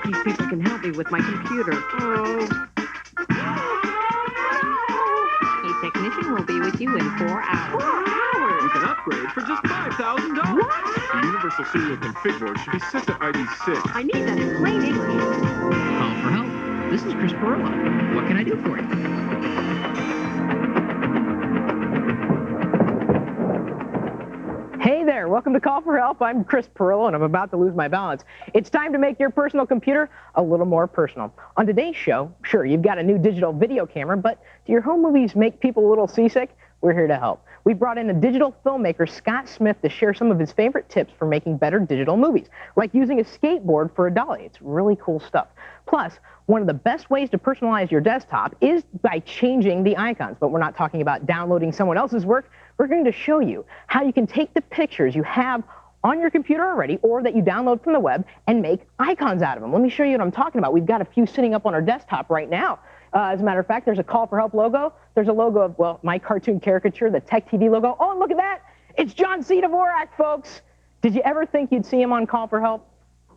These people can help me with my computer. Oh. A technician will be with you in 4 hours. 4 hours? You can upgrade for just $5,000. What? The Universal Serial Config board should be set to ID 6. I need that in plain English. Call for help. This is Chris Perillo. What can I do for you? Hey there, welcome to Call for Help. I'm Chris Perillo, and I'm about to lose my balance. It's time to make your personal computer a little more personal. On today's show, sure, you've got a new digital video camera, but do your home movies make people a little seasick? We're here to help. We brought in a digital filmmaker, Scott Smith, to share some of his favorite tips for making better digital movies, like using a skateboard for a dolly. It's really cool stuff. Plus, one of the best ways to personalize your desktop is by changing the icons, but we're not talking about downloading someone else's work. We're going to show you how you can take the pictures you have on your computer already or that you download from the web and make icons out of them. Let me show you what I'm talking about. We've got a few sitting up on our desktop right now. As a matter of fact, there's a Call for Help logo. There's a logo of, well, my cartoon caricature, the Tech TV logo. Oh, and look at that. It's John C. Dvorak, folks. Did you ever think you'd see him on Call for Help?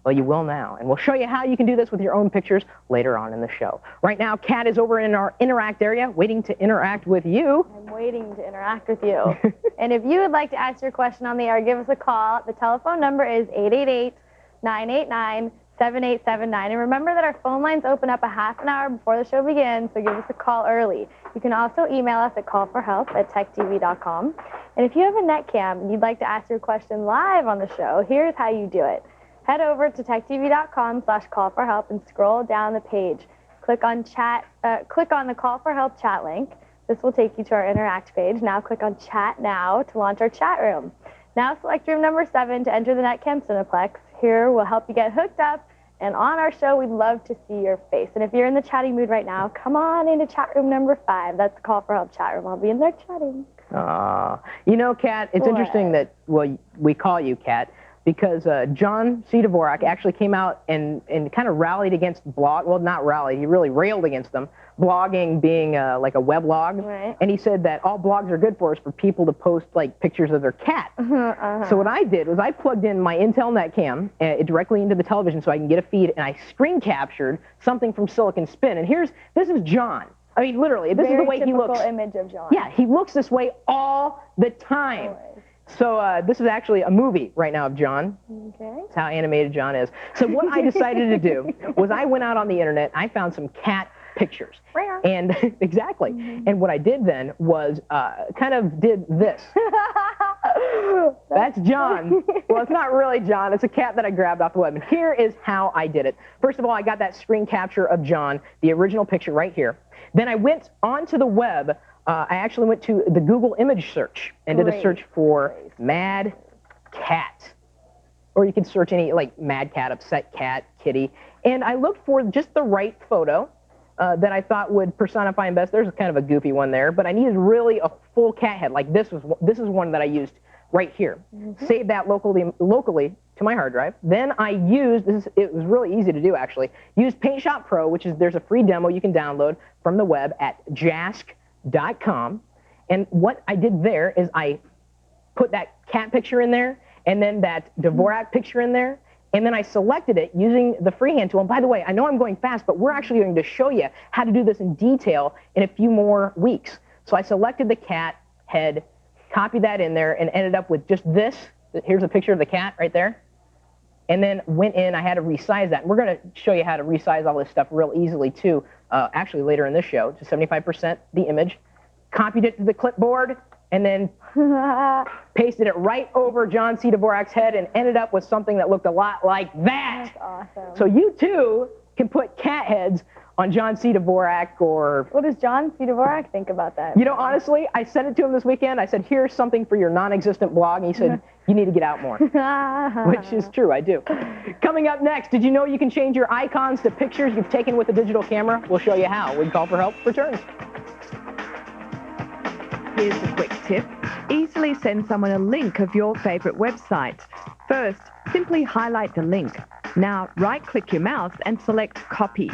Well, you will now, and we'll show you how you can do this with your own pictures later on in the show. Right now, Kat is over in our Interact area, waiting to interact with you. I'm waiting to interact with you. And if you would like to ask your question on the air, give us a call. The telephone number is 888-989-7879. And remember that our phone lines open up a half an hour before the show begins, so give us a call early. You can also email us at callforhelp@techtv.com. And if you have a netcam and you'd like to ask your question live on the show, here's how you do it. Head over to techtv.com/callforhelp and scroll down the page. Click on the Call for Help chat link. This will take you to our Interact page. Now click on Chat Now to launch our chat room. Now select room number 7 to enter the Netcam Cineplex. Here we'll help you get hooked up, and on our show we'd love to see your face. And if you're in the chatting mood right now, come on into chat room number 5. That's the Call for Help chat room. I'll be in there chatting. You know, Kat, it's interesting that, well, we call you Kat, because John C. Dvorak actually came out and kind of rallied against well, not rallied, he really railed against them, blogging being like a weblog. Right. And he said that all blogs are good for us for people to post like pictures of their cat. So what I did was I plugged in my Intel Netcam directly into the television so I can get a feed, and I screen captured something from Silicon Spin. And this is John. I mean, literally, this is the way he looks. Very typical image of John. Yeah, he looks this way all the time. Always. So this is actually a movie right now of John. Okay. That's how animated John is. So what I decided to do was I went out on the internet, I found some cat pictures. Rare. And exactly. And what I did then was kind of did this. That's John. Well, it's not really John. It's a cat that I grabbed off the web. And here is how I did it. First of all, I got that screen capture of John, the original picture right here. Then I went onto the web. I actually went to the Google image search and did a search for Mad Cat. Or you can search any, like Mad Cat, Upset Cat, Kitty. And I looked for just the right photo that I thought would personify him best. There's kind of a goofy one there, but I needed really a full cat head. Like this is one that I used right here. Saved that locally to my hard drive. Then I used, it was really easy to do actually, used Paint Shop Pro, which is, there's a free demo you can download from the web at jask.com. And what I did there is I put that cat picture in there, and then that Dvorak picture in there, and then I selected it using the freehand tool. And by the way, I know I'm going fast, but we're actually going to show you how to do this in detail in a few more weeks. So I selected the cat head, copied that in there, and ended up with just this. Here's a picture of the cat right there. And then went in, I had to resize that. And we're going to show you how to resize all this stuff real easily, too, actually later in this show, to 75% the image. Copied it to the clipboard, and then pasted it right over John C. Dvorak's head and ended up with something that looked a lot like that. That's awesome. So you, too, can put cat heads on John C. Dvorak or... What does John C. Dvorak think about that? You know, honestly, I sent it to him this weekend. I said, here's something for your non-existent blog. And he said, you need to get out more. Which is true, I do. Coming up next, did you know you can change your icons to pictures you've taken with a digital camera? We'll show you how. When Call for Help returns. Here's a quick tip. Easily send someone a link of your favorite website. First, simply highlight the link. Now, right-click your mouse and select Copy.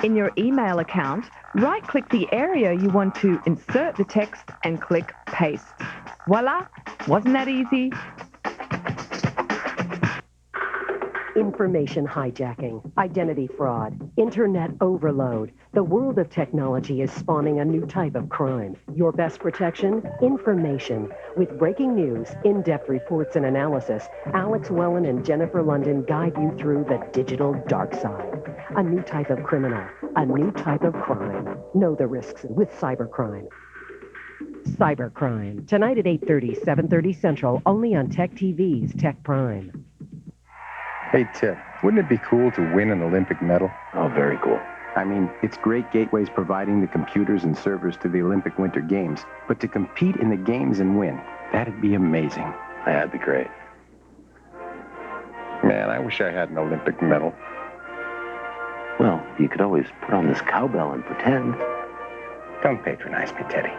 In your email account, right-click the area you want to insert the text and click Paste. Voila! Wasn't that easy? Information hijacking, identity fraud, internet overload. The world of technology is spawning a new type of crime. Your best protection? Information. With breaking news, in-depth reports and analysis, Alex Wellen and Jennifer London guide you through the digital dark side. A new type of criminal, a new type of crime. Know the risks with cybercrime. Cybercrime. Tonight at 8:30, 7:30 Central, only on Tech TV's Tech Prime. Hey, Tip, wouldn't it be cool to win an Olympic medal? Oh, very cool. I mean, it's great Gateway's providing the computers and servers to the Olympic Winter Games, but to compete in the games and win, that'd be amazing. That'd be great. Man, I wish I had an Olympic medal. Well, you could always put on this cowbell and pretend. Don't patronize me, Teddy.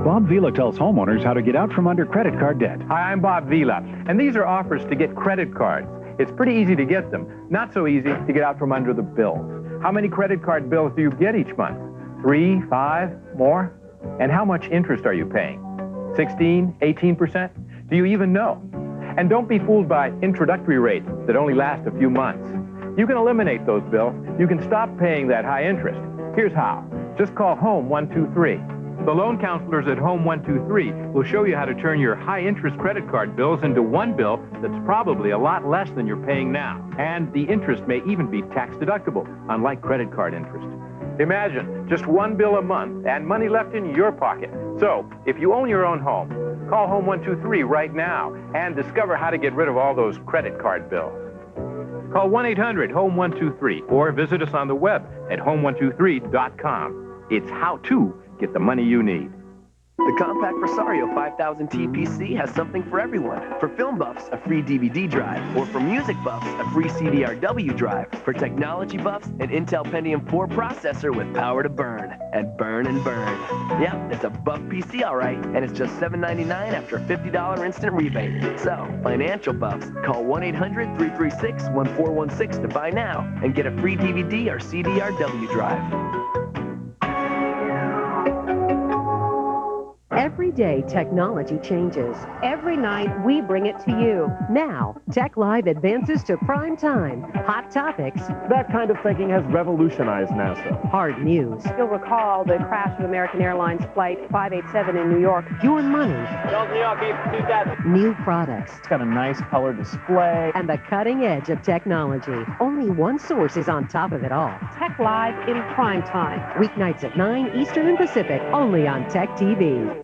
Bob Vila tells homeowners how to get out from under credit card debt. Hi, I'm Bob Vila, and these are offers to get credit cards. It's pretty easy to get them, not so easy to get out from under the bills. How many credit card bills do you get each month? 3, 5, more? And how much interest are you paying? 16, 18%? Do you even know? And don't be fooled by introductory rates that only last a few months. You can eliminate those bills. You can stop paying that high interest. Here's how. Just call Home 123. The loan counselors at Home 123 will show you how to turn your high-interest credit card bills into one bill that's probably a lot less than you're paying now. And the interest may even be tax-deductible, unlike credit card interest. Imagine just one bill a month and money left in your pocket. So, if you own your own home, call Home 123 right now and discover how to get rid of all those credit card bills. Call 1-800-HOME-123 or visit us on the web at home123.com. It's how to get the money you need. The compact Presario 5000 TPC has something for everyone. For film buffs, a free DVD drive. Or for music buffs, a free CDRW drive. For technology buffs, an Intel Pentium 4 processor with power to burn. And burn and burn. Yep, it's a buff PC all right. And it's just $7.99 after a $50 instant rebate. So, financial buffs, call 1-800-336-1416 to buy now. And get a free DVD or CDRW drive. Every day, technology changes. Every night, we bring it to you. Now, Tech Live advances to prime time. Hot topics. That kind of thinking has revolutionized NASA. Hard news. You'll recall the crash of American Airlines Flight 587 in New York. Your money. New products. It's got a nice color display. And the cutting edge of technology. Only one source is on top of it all. Tech Live in prime time. Weeknights at 9 Eastern and Pacific, only on Tech TV.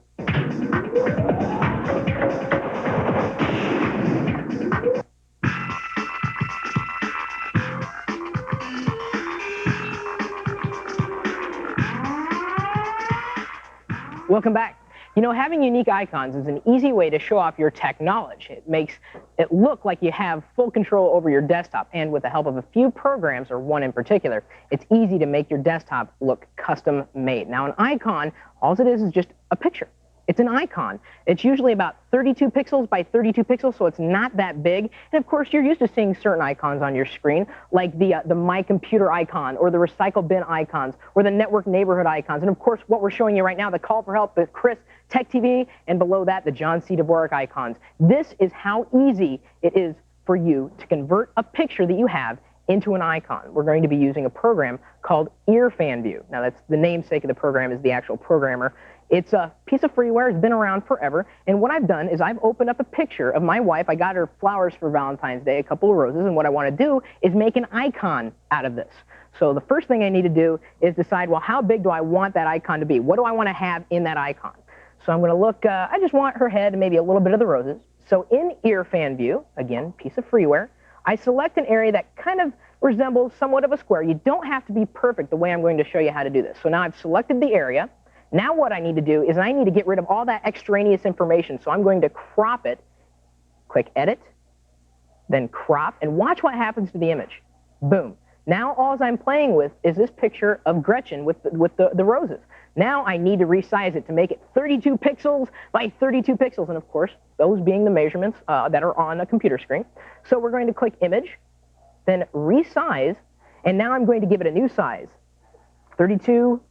Welcome back. You know, having unique icons is an easy way to show off your tech knowledge. It makes it look like you have full control over your desktop, and with the help of a few programs, or one in particular, it's easy to make your desktop look custom made. Now, an icon, all it is just a picture. It's an icon. It's usually about 32 pixels by 32 pixels, so it's not that big. And of course, you're used to seeing certain icons on your screen, like the My Computer icon, or the Recycle Bin icons, or the Network Neighborhood icons. And of course, what we're showing you right now, the Call for Help, the Chris Tech TV, and below that, the John C. Dvorak icons. This is how easy it is for you to convert a picture that you have into an icon. We're going to be using a program called EarFanView. Now, that's the namesake of the program, is the actual programmer. It's a piece of freeware. It's been around forever. And what I've done is I've opened up a picture of my wife. I got her flowers for Valentine's Day, a couple of roses. And what I want to do is make an icon out of this. So the first thing I need to do is decide, well, how big do I want that icon to be? What do I want to have in that icon? So I'm going to look, I just want her head and maybe a little bit of the roses. So in EarFanView, again, piece of freeware, I select an area that kind of resembles somewhat of a square. You don't have to be perfect the way I'm going to show you how to do this. So now I've selected the area. Now what I need to do is I need to get rid of all that extraneous information. So I'm going to crop it. Click Edit, then Crop, and watch what happens to the image. Boom. Now all I'm playing with is this picture of Gretchen with the roses. Now I need to resize it to make it 32 pixels by 32 pixels, and of course, those being the measurements that are on a computer screen. So we're going to click Image, then Resize, and now I'm going to give it a new size, 32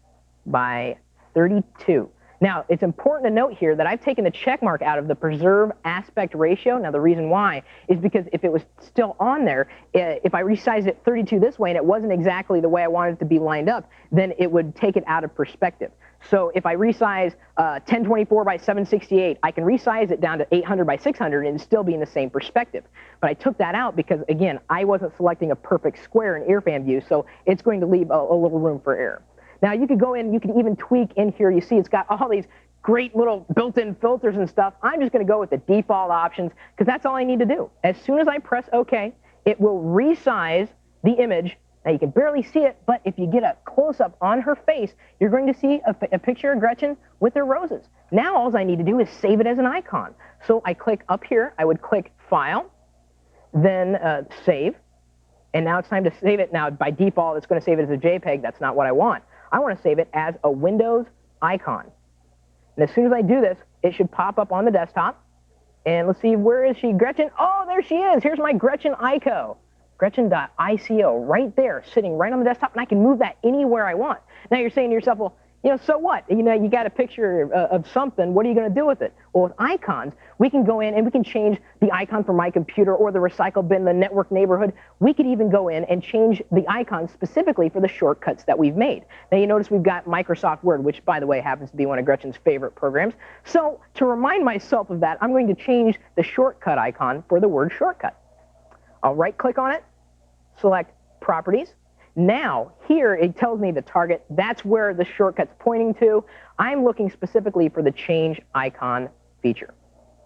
by 32. Now, it's important to note here that I've taken the check mark out of the preserve aspect ratio. Now, the reason why is because if it was still on there, if I resized it 32 this way and it wasn't exactly the way I wanted it to be lined up, then it would take it out of perspective. So if I resize 1024 by 768, I can resize it down to 800 by 600 and still be in the same perspective. But I took that out because, again, I wasn't selecting a perfect square in earfan view, so it's going to leave a little room for error. Now, you could go in, you can even tweak in here. You see it's got all these great little built-in filters and stuff. I'm just going to go with the default options because that's all I need to do. As soon as I press OK, it will resize the image. Now, you can barely see it, but if you get a close-up on her face, you're going to see a picture of Gretchen with her roses. Now, all I need to do is save it as an icon. So I click up here. I would click File, then Save. And now it's time to save it. Now, by default, it's going to save it as a JPEG. That's not what I want. I want to save it as a Windows icon. And as soon as I do this, it should pop up on the desktop. And let's see, where is she? Gretchen. Oh, there she is. Here's my Gretchen ICO. Gretchen.ico right there, sitting right on the desktop, and I can move that anywhere I want. Now you're saying to yourself, well, so what? You got a picture of something. What are you going to do with it? Well, with icons, we can go in and we can change the icon for my computer or the recycle bin, the network neighborhood. We could even go in and change the icons specifically for the shortcuts that we've made. Now, you notice we've got Microsoft Word, which, by the way, happens to be one of Gretchen's favorite programs. So to remind myself of that, I'm going to change the shortcut icon for the Word shortcut. I'll right-click on it, select Properties. Now, here it tells me the target. That's where the shortcut's pointing to. I'm looking specifically for the Change Icon feature.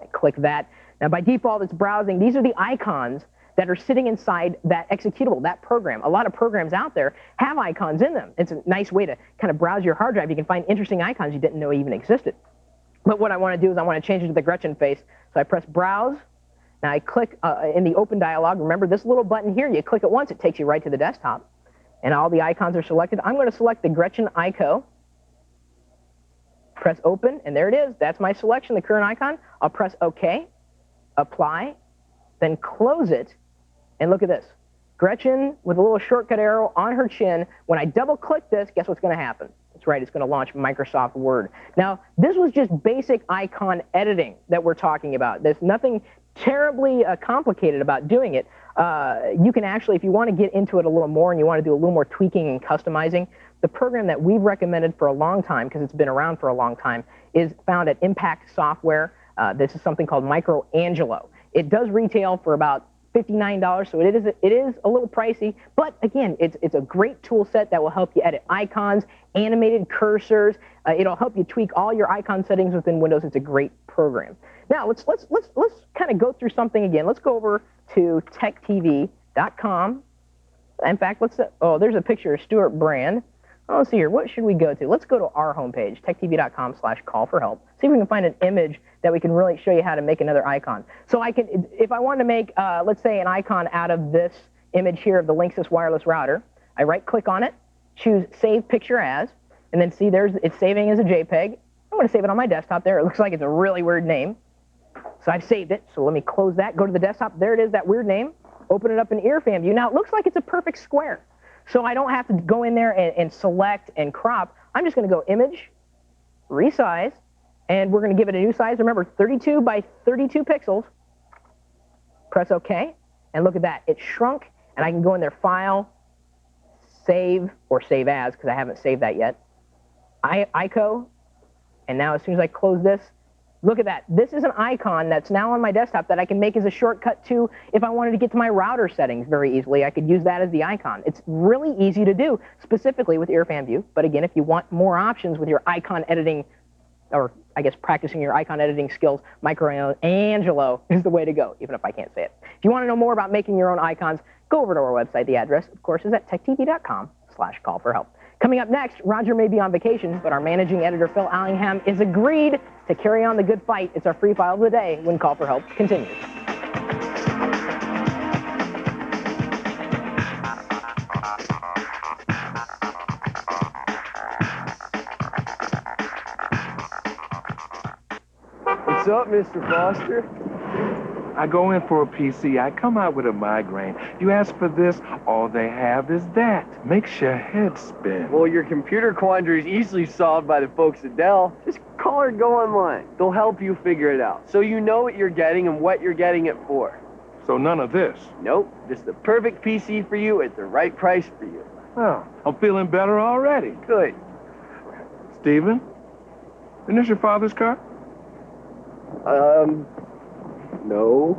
I click that. Now, by default, it's browsing. These are the icons that are sitting inside that executable, that program. A lot of programs out there have icons in them. It's a nice way to kind of browse your hard drive. You can find interesting icons you didn't know even existed. But what I want to do is I want to change it to the Gretchen face. So I press Browse. Now, I click in the Open dialog. Remember, this little button here, you click it once, it takes you right to the desktop. And all the icons are selected. I'm going to select the Gretchen ICO. Press Open, and there it is. That's my selection, the current icon. I'll press OK, Apply, then close it, and look at this. Gretchen with a little shortcut arrow on her chin. When I double-click this, guess what's going to happen? That's right, it's going to launch Microsoft Word. Now, this was just basic icon editing that we're talking about. There's nothing terribly complicated about doing it. You can actually, if you want to get into it a little more and you want to do a little more tweaking and customizing, the program that we've recommended for a long time, because it's been around for a long time, is found at Impact Software. This is something called MicroAngelo. It does retail for about $59, so it is a little pricey, but again, it's a great tool set that will help you edit icons, animated cursors. It'll help you tweak all your icon settings within Windows. It's a great program. Now let's kind of go through something again. Let's go over to techtv.com. In fact, there's a picture of Stuart Brand. Oh, let's see here. What should we go to? Let's go to our homepage, techtv.com/call-for-help. See if we can find an image that we can really show you how to make another icon. So I can, if I want to make, let's say, an icon out of this image here of the Linksys wireless router, I right-click on it, choose Save Picture As, and then see it's saving as a JPEG. I'm going to save it on my desktop there. It looks like it's a really weird name. So I've saved it. So let me close that, go to the desktop. There it is, that weird name. Open it up in earfan view. Now, it looks like it's a perfect square. So I don't have to go in there and select and crop. I'm just going to go Image, Resize, and we're going to give it a new size. Remember, 32 by 32 pixels. Press OK, and look at that. It shrunk, and I can go in there, File, Save, or Save As, because I haven't saved that yet. ICO, and now as soon as I close this, look at that. This is an icon that's now on my desktop that I can make as a shortcut to if I wanted to get to my router settings very easily. I could use that as the icon. It's really easy to do, specifically with earfan view. But again, if you want more options with your icon editing, or I guess practicing your icon editing skills, MicroAngelo is the way to go, even if I can't say it. If you want to know more about making your own icons, go over to our website. The address, of course, is at techtv.com/call-for-help. Coming up next, Roger may be on vacation, but our managing editor, Phil Allingham, is agreed to carry on the good fight. It's our free file of the day when Call for Help continues. What's up, Mr. Foster? I go in for a PC, I come out with a migraine. You ask for this, all they have is that. Makes your head spin. Well, your computer quandary is easily solved by the folks at Dell. Just call Call or go online. They'll help you figure it out, so you know what you're getting and what you're getting it for. So none of this? Nope, just the perfect PC for you at the right price for you. Oh, I'm feeling better already. Good. Steven, isn't this your father's car? No.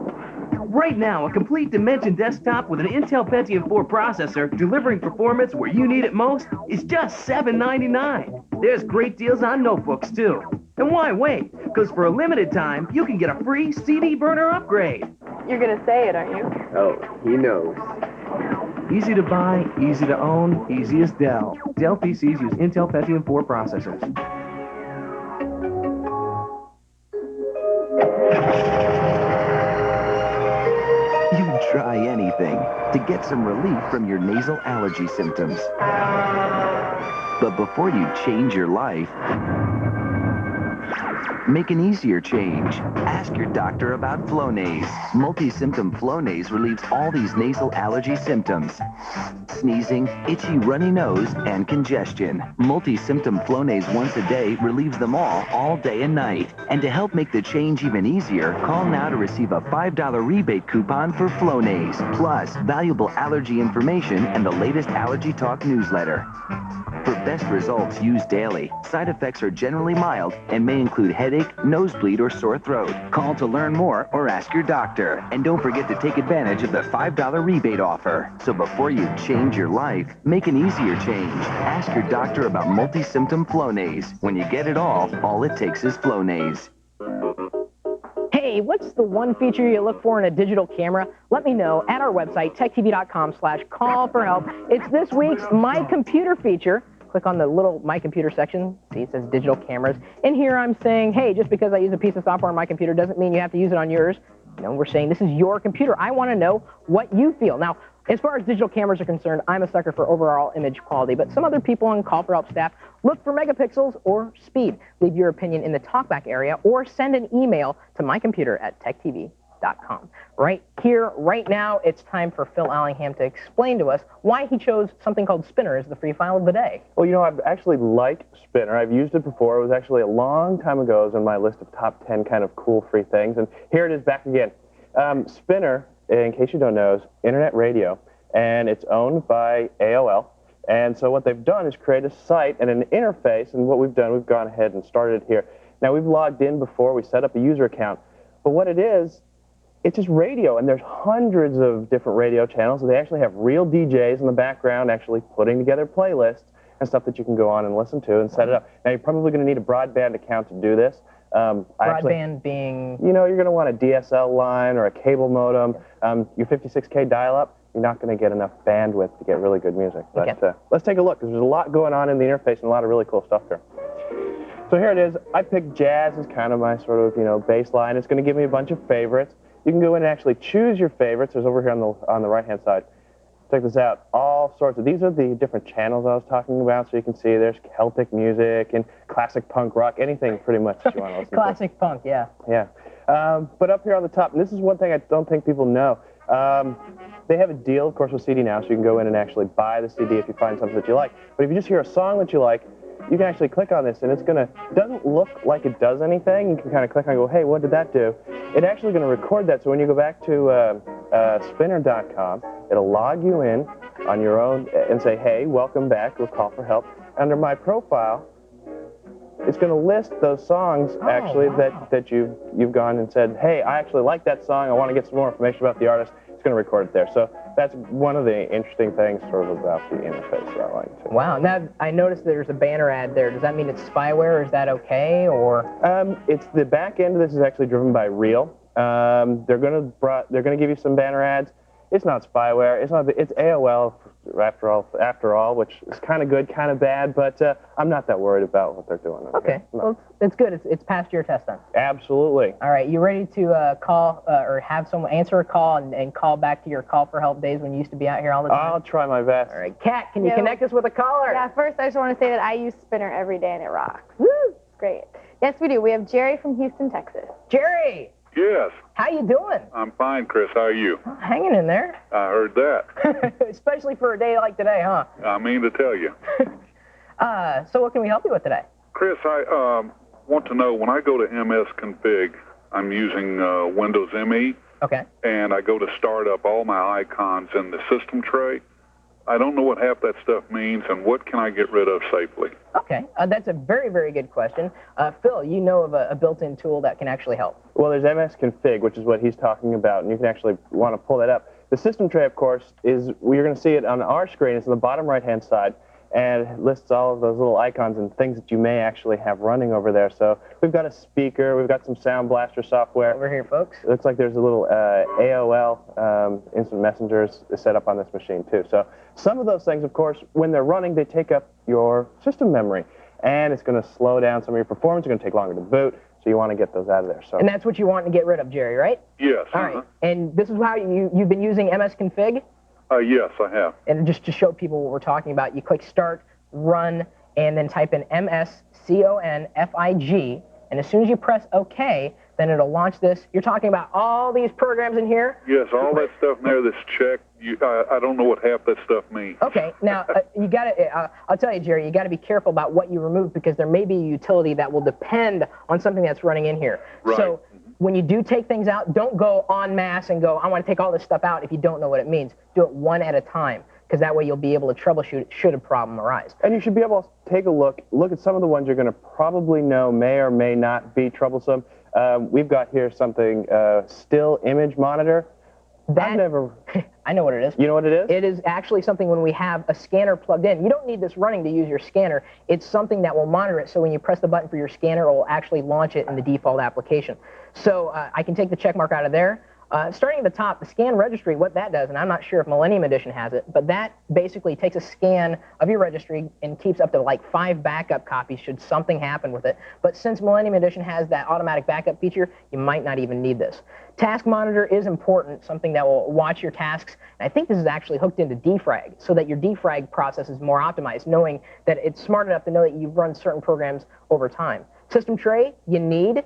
Right now, a complete Dimension desktop with an Intel Pentium 4 processor delivering performance where you need it most is just $7.99. There's great deals on notebooks, too. And why wait? Because for a limited time, you can get a free CD burner upgrade. You're going to say it, aren't you? Oh, he knows. Easy to buy, easy to own, easy as Dell. Dell PCs use Intel Pentium 4 processors. You'd try anything to get some relief from your nasal allergy symptoms. But before you change your life, make an easier change. Ask your doctor about Flonase. Multi-symptom Flonase relieves all these nasal allergy symptoms. Sneezing, itchy, runny nose, and congestion. Multi-symptom Flonase once a day relieves them all day and night. And to help make the change even easier, call now to receive a $5 rebate coupon for Flonase, plus valuable allergy information and the latest Allergy Talk newsletter. For best results, use daily. Side effects are generally mild and may include headache, nosebleed, or sore throat. Call to learn more or ask your doctor. And don't forget to take advantage of the $5 rebate offer. So before you change your life, make an easier change. Ask your doctor about multi-symptom Flonase. When you get it all it takes is Flonase. Hey, what's the one feature you look for in a digital camera? Let me know at our website, techtv.com/call-for-help. It's this week's My Computer feature. Click on the little My Computer section. See, it says digital cameras. In here, I'm saying, hey, just because I use a piece of software on my computer doesn't mean you have to use it on yours. You know, we're saying this is your computer. I want to know what you feel. Now, as far as digital cameras are concerned, I'm a sucker for overall image quality, but some other people on Call for Help staff look for megapixels or speed. Leave your opinion in the talkback area or send an email to mycomputer@techtv.com. Right here, right now, it's time for Phil Allingham to explain to us why he chose something called Spinner as the free file of the day. Well, you know, I actually like Spinner. I've used it before. It was actually a long time ago. It was on my list of top 10 kind of cool free things, and here it is back again. Spinner, in case you don't know, is internet radio, and it's owned by AOL. And so what they've done is create a site and an interface, and what we've done, we've gone ahead and started it here. Now, we've logged in before. We set up a user account. But what it is, it's just radio, and there's hundreds of different radio channels. So they actually have real DJs in the background actually putting together playlists and stuff that you can go on and listen to and set it up. Now, you're probably going to need a broadband account to do this. Broadband being? You know, you're going to want a DSL line or a cable modem. Your 56K dial-up, you're not going to get enough bandwidth to get really good music. But let's take a look, because there's a lot going on in the interface and a lot of really cool stuff here. So here it is. I picked jazz as kind of my sort of, you know, baseline. It's going to give me a bunch of favorites. You can go in and actually choose your favorites. There's over here on the right-hand side. Check this out. All sorts of, these are the different channels I was talking about. So you can see there's Celtic music and classic punk rock, anything pretty much that you want to listen to. Classic punk, yeah. Yeah. But up here on the top, and this is one thing I don't think people know, they have a deal, of course, with CD Now, so you can go in and actually buy the CD if you find something that you like. But if you just hear a song that you like, you can actually click on this, and it doesn't look like it does anything. You can kind of click on and go, hey, what did that do? It's actually going to record that, so when you go back to spinner.com, it'll log you in on your own and say, hey, welcome back, or call for help. Under my profile, it's going to list those songs, actually, that you've gone and said, hey, I actually like that song, I want to get some more information about the artist. It's going to record it there. So that's one of the interesting things sort of about the interface that I like too. Wow. Now, I noticed there's a banner ad there. Does that mean it's spyware, or is that okay, or? It's the back end of this is actually driven by Real. They're going to give you some banner ads. It's not spyware. It's AOL after all, which is kind of good, kind of bad, but I'm not that worried about what they're doing. Okay, well, it's good. It's passed your test then. Absolutely. All right, you ready to call or have someone answer a call and call back to your call for help days when you used to be out here all the time? I'll try my best. All right, Kat, can you connect us with a caller? Yeah, first I just want to say that I use Spinner every day and it rocks. Woo! It's great. Yes, we do. We have Jerry from Houston, Texas. Jerry! Yes. How you doing? I'm fine, Chris. How are you? Hanging in there. I heard that. Especially for a day like today, huh? I mean to tell you. So what can we help you with today? Chris, want to know, when I go to MS Config, I'm using Windows ME. Okay. And I go to start up all my icons in the system tray. I don't know what half that stuff means, and what can I get rid of safely? Okay, that's a very, very good question. Phil, you know of a built-in tool that can actually help. Well, there's MS Config, which is what he's talking about, and you can actually want to pull that up. The system tray, of course, is, you're going to see it on our screen. It's on the bottom right-hand side, and it lists all of those little icons and things that you may actually have running over there. So we've got a speaker, we've got some Sound Blaster software. Over here, folks. It looks like there's a little AOL instant messengers set up on this machine, too. So some of those things, of course, when they're running, they take up your system memory, and it's going to slow down some of your performance. It's going to take longer to boot, so you want to get those out of there. So. And that's what you want to get rid of, Jerry, right? Yes. All right. And this is how you've been using MS Config? Yes, I have. And just to show people what we're talking about, you click Start, Run, and then type in MSCONFIG, and as soon as you press OK, then it'll launch this. You're talking about all these programs in here? Yes, all that stuff in there that's checked. I don't know what half that stuff means. Okay, now you got to. I'll tell you, Jerry, you got to be careful about what you remove, because there may be a utility that will depend on something that's running in here. Right. So when you do take things out, don't go en masse and go, I want to take all this stuff out if you don't know what it means. Do it one at a time, because that way you'll be able to troubleshoot it should a problem arise. And you should be able to take a look at some of the ones you're going to probably know may or may not be troublesome. We've got here something, still image monitor. I've never... I know what it is. You know what it is? It is actually something when we have a scanner plugged in. You don't need this running to use your scanner. It's something that will monitor it, so when you press the button for your scanner, it will actually launch it in the default application. So I can take the check mark out of there. Starting at the top, the scan registry, what that does, and I'm not sure if Millennium Edition has it, but that basically takes a scan of your registry and keeps up to like 5 backup copies should something happen with it. But since Millennium Edition has that automatic backup feature, you might not even need this. Task Monitor is important, something that will watch your tasks. And I think this is actually hooked into defrag, so that your defrag process is more optimized, knowing that it's smart enough to know that you've run certain programs over time. System tray, you need.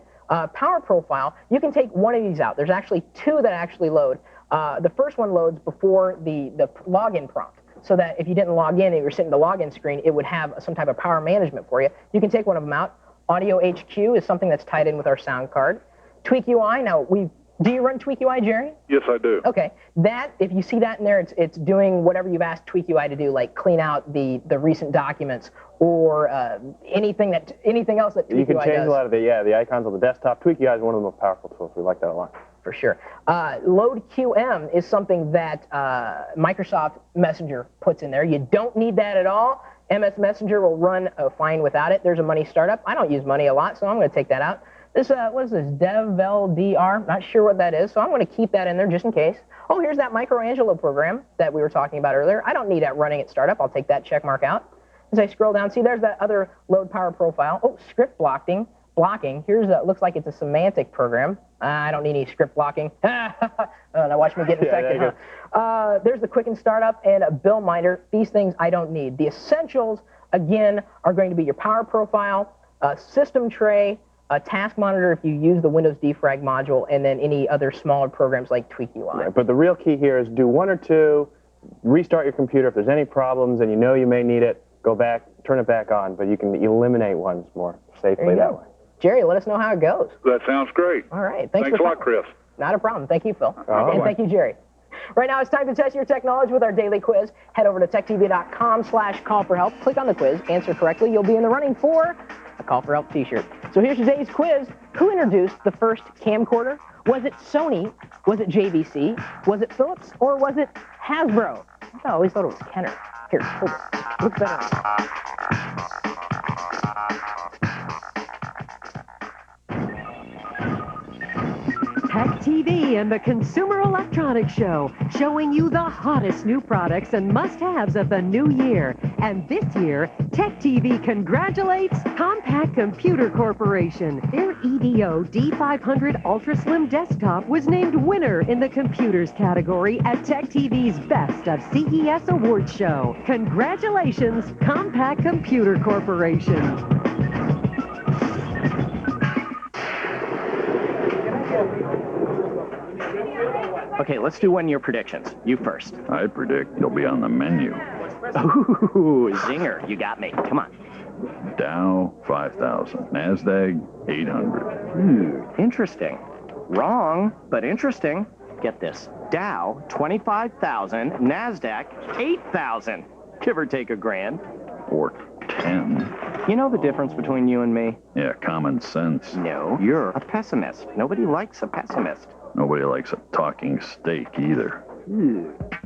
Power profile, you can take one of these out. There's actually 2 that actually load. The first one loads before the login prompt, so that if you didn't log in and you were sitting at the login screen, it would have some type of power management for you. You can take one of them out. Audio HQ is something that's tied in with our sound card. Tweak UI, now do you run Tweak UI, Jerry? Yes, I do. Okay. That, if you see that in there, it's doing whatever you've asked Tweak UI to do, like clean out the recent documents or anything else that Tweak UI does. You can change a lot of the icons on the desktop. Tweak UI is one of the most powerful tools. We like that a lot. For sure. Load QM is something that Microsoft Messenger puts in there. You don't need that at all. MS Messenger will run fine without it. There's a money startup. I don't use money a lot, so I'm going to take that out. This, what is this, DevLDR? Not sure what that is, so I'm going to keep that in there just in case. Oh, here's that Microangelo program that we were talking about earlier. I don't need that running at startup. I'll take that check mark out. As I scroll down, see, there's that other load power profile. Oh, script blocking. Here's looks like it's a semantic program. I don't need any script blocking. Now watch me get infected. There's the Quicken Startup and a Bill Minder. These things I don't need. The essentials, again, are going to be your power profile, system tray, a task monitor if you use the Windows defrag module, and then any other smaller programs like Tweak UI. Right, but the real key here is do 1 or 2, restart your computer. If there's any problems and you know you may need it, go back, turn it back on, but you can eliminate ones more safely that way. Jerry, let us know how it goes. That sounds great. All right. Thanks a lot, Chris. Not a problem. Thank you, Phil. And thank you, Jerry. Right now, it's time to test your technology with our daily quiz. Head over to techtv.com/call-for-help. Click on the quiz. Answer correctly. You'll be in the running for a Call for Help t-shirt. So here's today's quiz. Who introduced the first camcorder? Was it Sony? Was it JVC? Was it Philips? Or was it Hasbro? I always thought it was Kenner. Here, hold it. Look better. Tech TV and the Consumer Electronics Show, showing you the hottest new products and must-haves of the new year. And this year, Tech TV congratulates Compact Computer Corporation. Their EVO D500 Ultra Slim Desktop was named winner in the computers category at Tech TV's Best of CES Awards Show. Congratulations, Compact Computer Corporation. Okay, let's do one-year predictions. You first. I predict you'll be on the menu. Ooh, zinger. You got me. Come on. Dow, 5,000. NASDAQ, 800. Interesting. Wrong, but interesting. Get this. Dow, 25,000. NASDAQ, 8,000. Give or take $1,000. Or 10. You know the difference between you and me? Yeah, common sense. No, you're a pessimist. Nobody likes a pessimist. Nobody likes a talking steak either.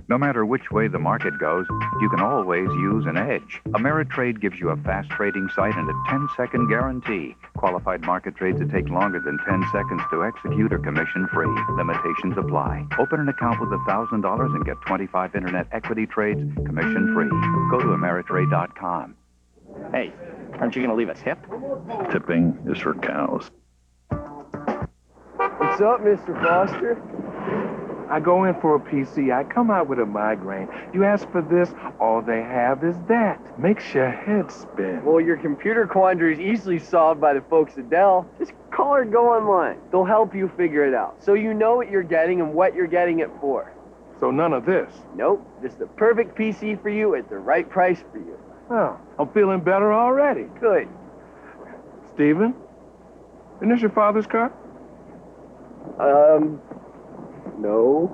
No matter which way the market goes, you can always use an edge. Ameritrade gives you a fast trading site and a 10-second guarantee. Qualified market trades that take longer than 10 seconds to execute are commission-free. Limitations apply. Open an account with $1,000 and get 25 internet equity trades commission-free. Go to Ameritrade.com. Hey, aren't you going to leave a tip? Tipping is for cows. What's up, Mr. Foster? I go in for a PC, I come out with a migraine. You ask for this, all they have is that. Makes your head spin. Well, your computer quandary is easily solved by the folks at Dell. Just call or go online. They'll help you figure it out, so you know what you're getting and what you're getting it for. So none of this? Nope, just the perfect PC for you at the right price for you. Oh, I'm feeling better already. Good. Steven, isn't this your father's car? No.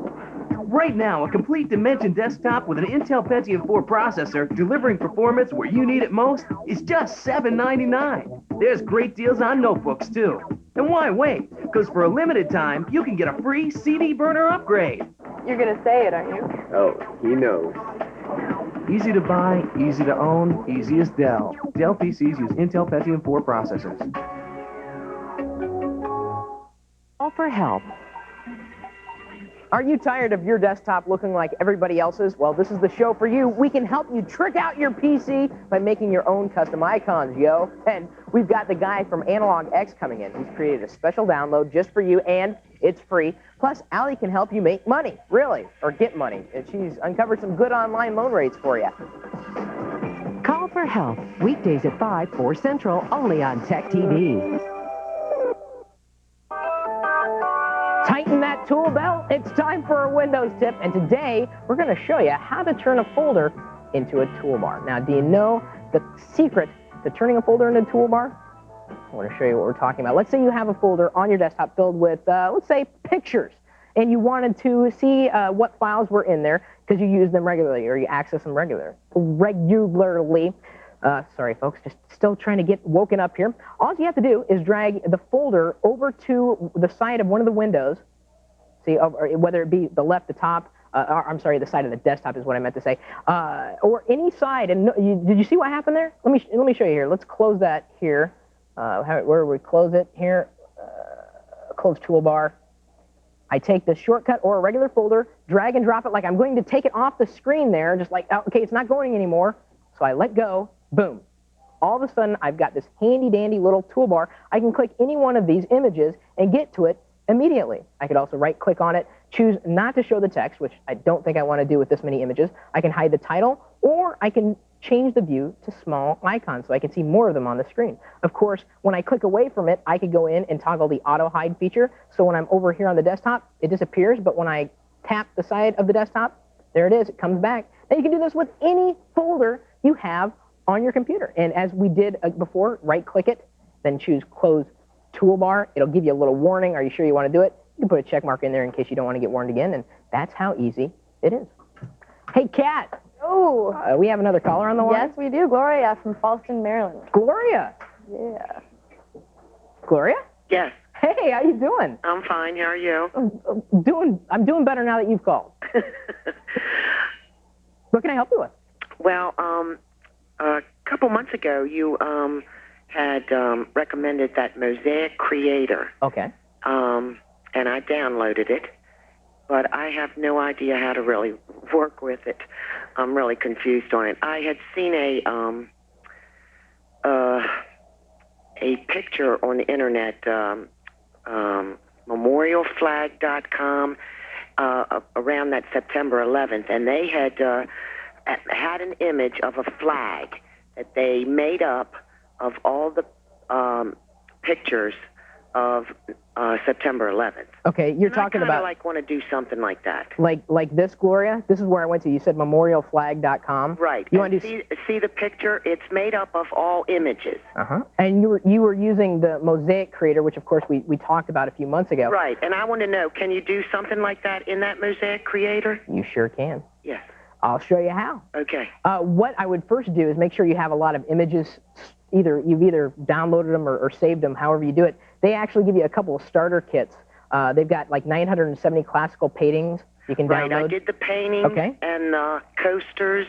Right now, a complete Dimension desktop with an Intel Pentium 4 processor delivering performance where you need it most is just $7.99. There's great deals on notebooks, too. And why wait? Because for a limited time, you can get a free CD burner upgrade. You're going to say it, aren't you? Oh, he knows. Easy to buy, easy to own, easy as Dell. Dell PCs use Intel Pentium 4 processors. Call for help. Are you tired of your desktop looking like everybody else's? Well, this is the show for you. We can help you trick out your PC by making your own custom icons, yo. And we've got the guy from Analog X coming in. He's created a special download just for you, and it's free. Plus, Allie can help you make money, really, or get money. And she's uncovered some good online loan rates for you. Call for help. Weekdays at 5, 4 Central, only on Tech TV. Tighten that tool belt. It's time for a Windows tip, and today we're going to show you how to turn a folder into a toolbar. Now, do you know the secret to turning a folder into a toolbar? I want to show you what we're talking about. Let's say you have a folder on your desktop filled with, let's say, pictures, and you wanted to see what files were in there because you use them regularly or you access them regularly. Sorry, folks, just still trying to get woken up here. All you have to do is drag the folder over to the side of one of the windows. See, whether it be the left, the top, I'm sorry, the side of the desktop is what I meant to say, or any side. And did you see what happened there? Let me show you here. Let's close that here. Where we close it here? Close toolbar. I take the shortcut or a regular folder, drag and drop it like I'm going to take it off the screen there, just like, okay, it's not going anymore. So I let go. Boom. All of a sudden, I've got this handy-dandy little toolbar. I can click any one of these images and get to it immediately. I could also right-click on it, choose not to show the text, which I don't think I want to do with this many images. I can hide the title, or I can change the view to small icons so I can see more of them on the screen. Of course, when I click away from it, I could go in and toggle the auto-hide feature, so when I'm over here on the desktop, it disappears, but when I tap the side of the desktop, there it is, it comes back. Now you can do this with any folder you have on your computer. And as we did before, right-click it, then choose Close Toolbar. It'll give you a little warning. Are you sure you want to do it? You can put a check mark in there in case you don't want to get warned again, and that's how easy it is. Hey, Kat. Oh. We have another caller on the line? Yes, we do. Gloria from Falston, Maryland. Gloria. Yeah. Gloria? Yes. Hey, how you doing? I'm fine. How are you? I'm doing better now that you've called. What can I help you with? Well, a couple months ago, you had recommended that Mosaic Creator. Okay. And I downloaded it, but I have no idea how to really work with it. I'm really confused on it. I had seen a picture on the internet, memorialflag.com, around that September 11th, and they had an image of a flag that they made up of all the pictures of September 11th. Okay, you're And talking I about like want to do something like that. like this, Gloria. This is where I went to. You said memorialflag.com. Right. You and want to see the picture? It's made up of all images. And you were using the Mosaic creator, which of course we talked about a few months ago. Right. And I want to know, can you do something like that in that Mosaic creator? You sure can. Yes. I'll show you how. Okay. What I would first do is make sure you have a lot of images. You've either downloaded them or saved them, however you do it. They actually give you a couple of starter kits. They've got like 970 classical paintings you can download. Right, I did the paintings and coasters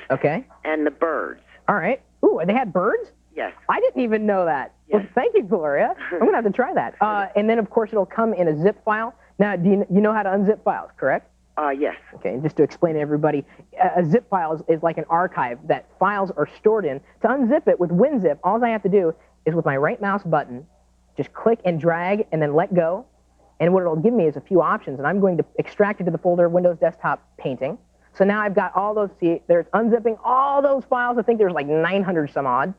and the birds. All right. Ooh, they had birds? Yes. I didn't even know that. Yes. Well, thank you, Gloria. I'm going to have to try that. And then, of course, it'll come in a zip file. Now, do you know how to unzip files, correct? Yes. Okay, and just to explain to everybody, a zip file is like an archive that files are stored in. To unzip it with WinZip, all I have to do is with my right mouse button, just click and drag and then let go. And what it'll give me is a few options, and I'm going to extract it to the folder Windows Desktop Painting. So now I've got all those, see, there's unzipping all those files. I think there's like 900 some odd.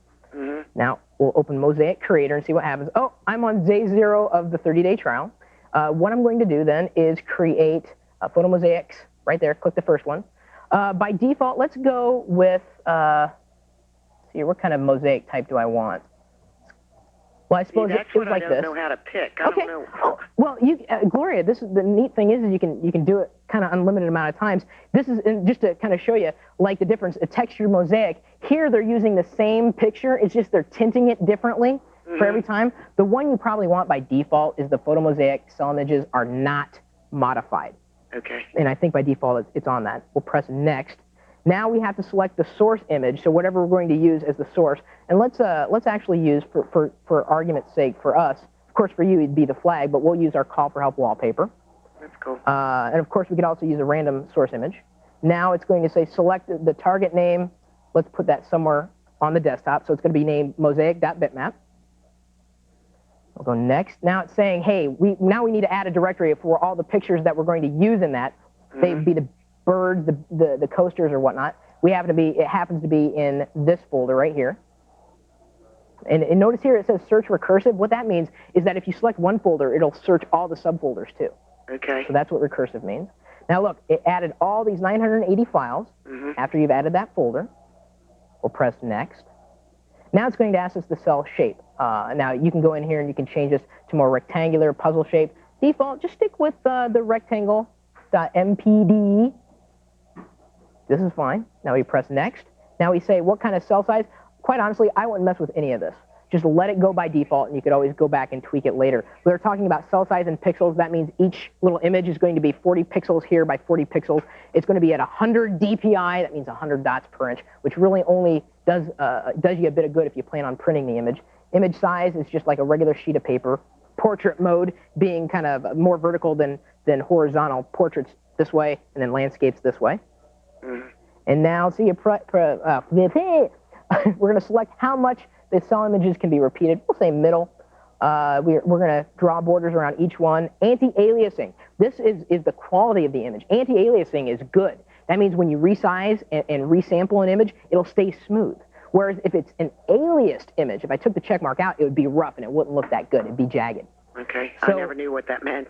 Now we'll open Mosaic Creator and see what happens. Oh, I'm on day 0 of the 30-day trial. What I'm going to do then is create photo mosaics right there. Click the first one. By default, let's go with, see, what kind of mosaic type do I want? Well, I suppose that's it was what like I this. don't know how to pick. I don't know. Oh, well, Gloria, this is the neat thing is you can do it kind of unlimited amount of times. This is just to kind of show you like the difference. A textured mosaic. Here they're using the same picture. It's just they're tinting it differently for every time. The one you probably want by default is the photo mosaic. Cell images are not modified. Okay. And I think by default it's on that. We'll press next. Now we have to select the source image, so whatever we're going to use as the source. And let's actually use, for argument's sake, for us, of course for you it'd be the flag, but we'll use our call for help wallpaper. That's cool. And of course we could also use a random source image. Now it's going to say select the target name. Let's put that somewhere on the desktop. So it's going to be named mosaic.bitmap. We'll go next. Now it's saying, hey, now we need to add a directory for all the pictures that we're going to use in that. They'd be the birds, the coasters or whatnot. It happens to be in this folder right here. And notice here it says search recursive. What that means is that if you select one folder, it'll search all the subfolders too. Okay. So that's what recursive means. Now look, it added all these 980 files. After you've added that folder, we'll press next. Now it's going to ask us the cell shape. Now you can go in here and you can change this to more rectangular puzzle shape. Default, just stick with the rectangle.mpd. This is fine. Now we press next. Now we say what kind of cell size. Quite honestly, I wouldn't mess with any of this. Just let it go by default, and you could always go back and tweak it later. We're talking about cell size in pixels. That means each little image is going to be 40 pixels here by 40 pixels. It's going to be at 100 dpi. That means 100 dots per inch, which really only does you a bit of good if you plan on printing the image. Image size is just like a regular sheet of paper. Portrait mode being kind of more vertical than horizontal. Portraits this way, and then landscapes this way. And now, see, we're going to select how much the cell images can be repeated. We'll say middle. We're going to draw borders around each one. Anti-aliasing. This is the quality of the image. Anti-aliasing is good. That means when you resize and resample an image, it'll stay smooth. Whereas if it's an aliased image, if I took the check mark out, it would be rough and it wouldn't look that good. It'd be jagged. Okay. So, I never knew what that meant.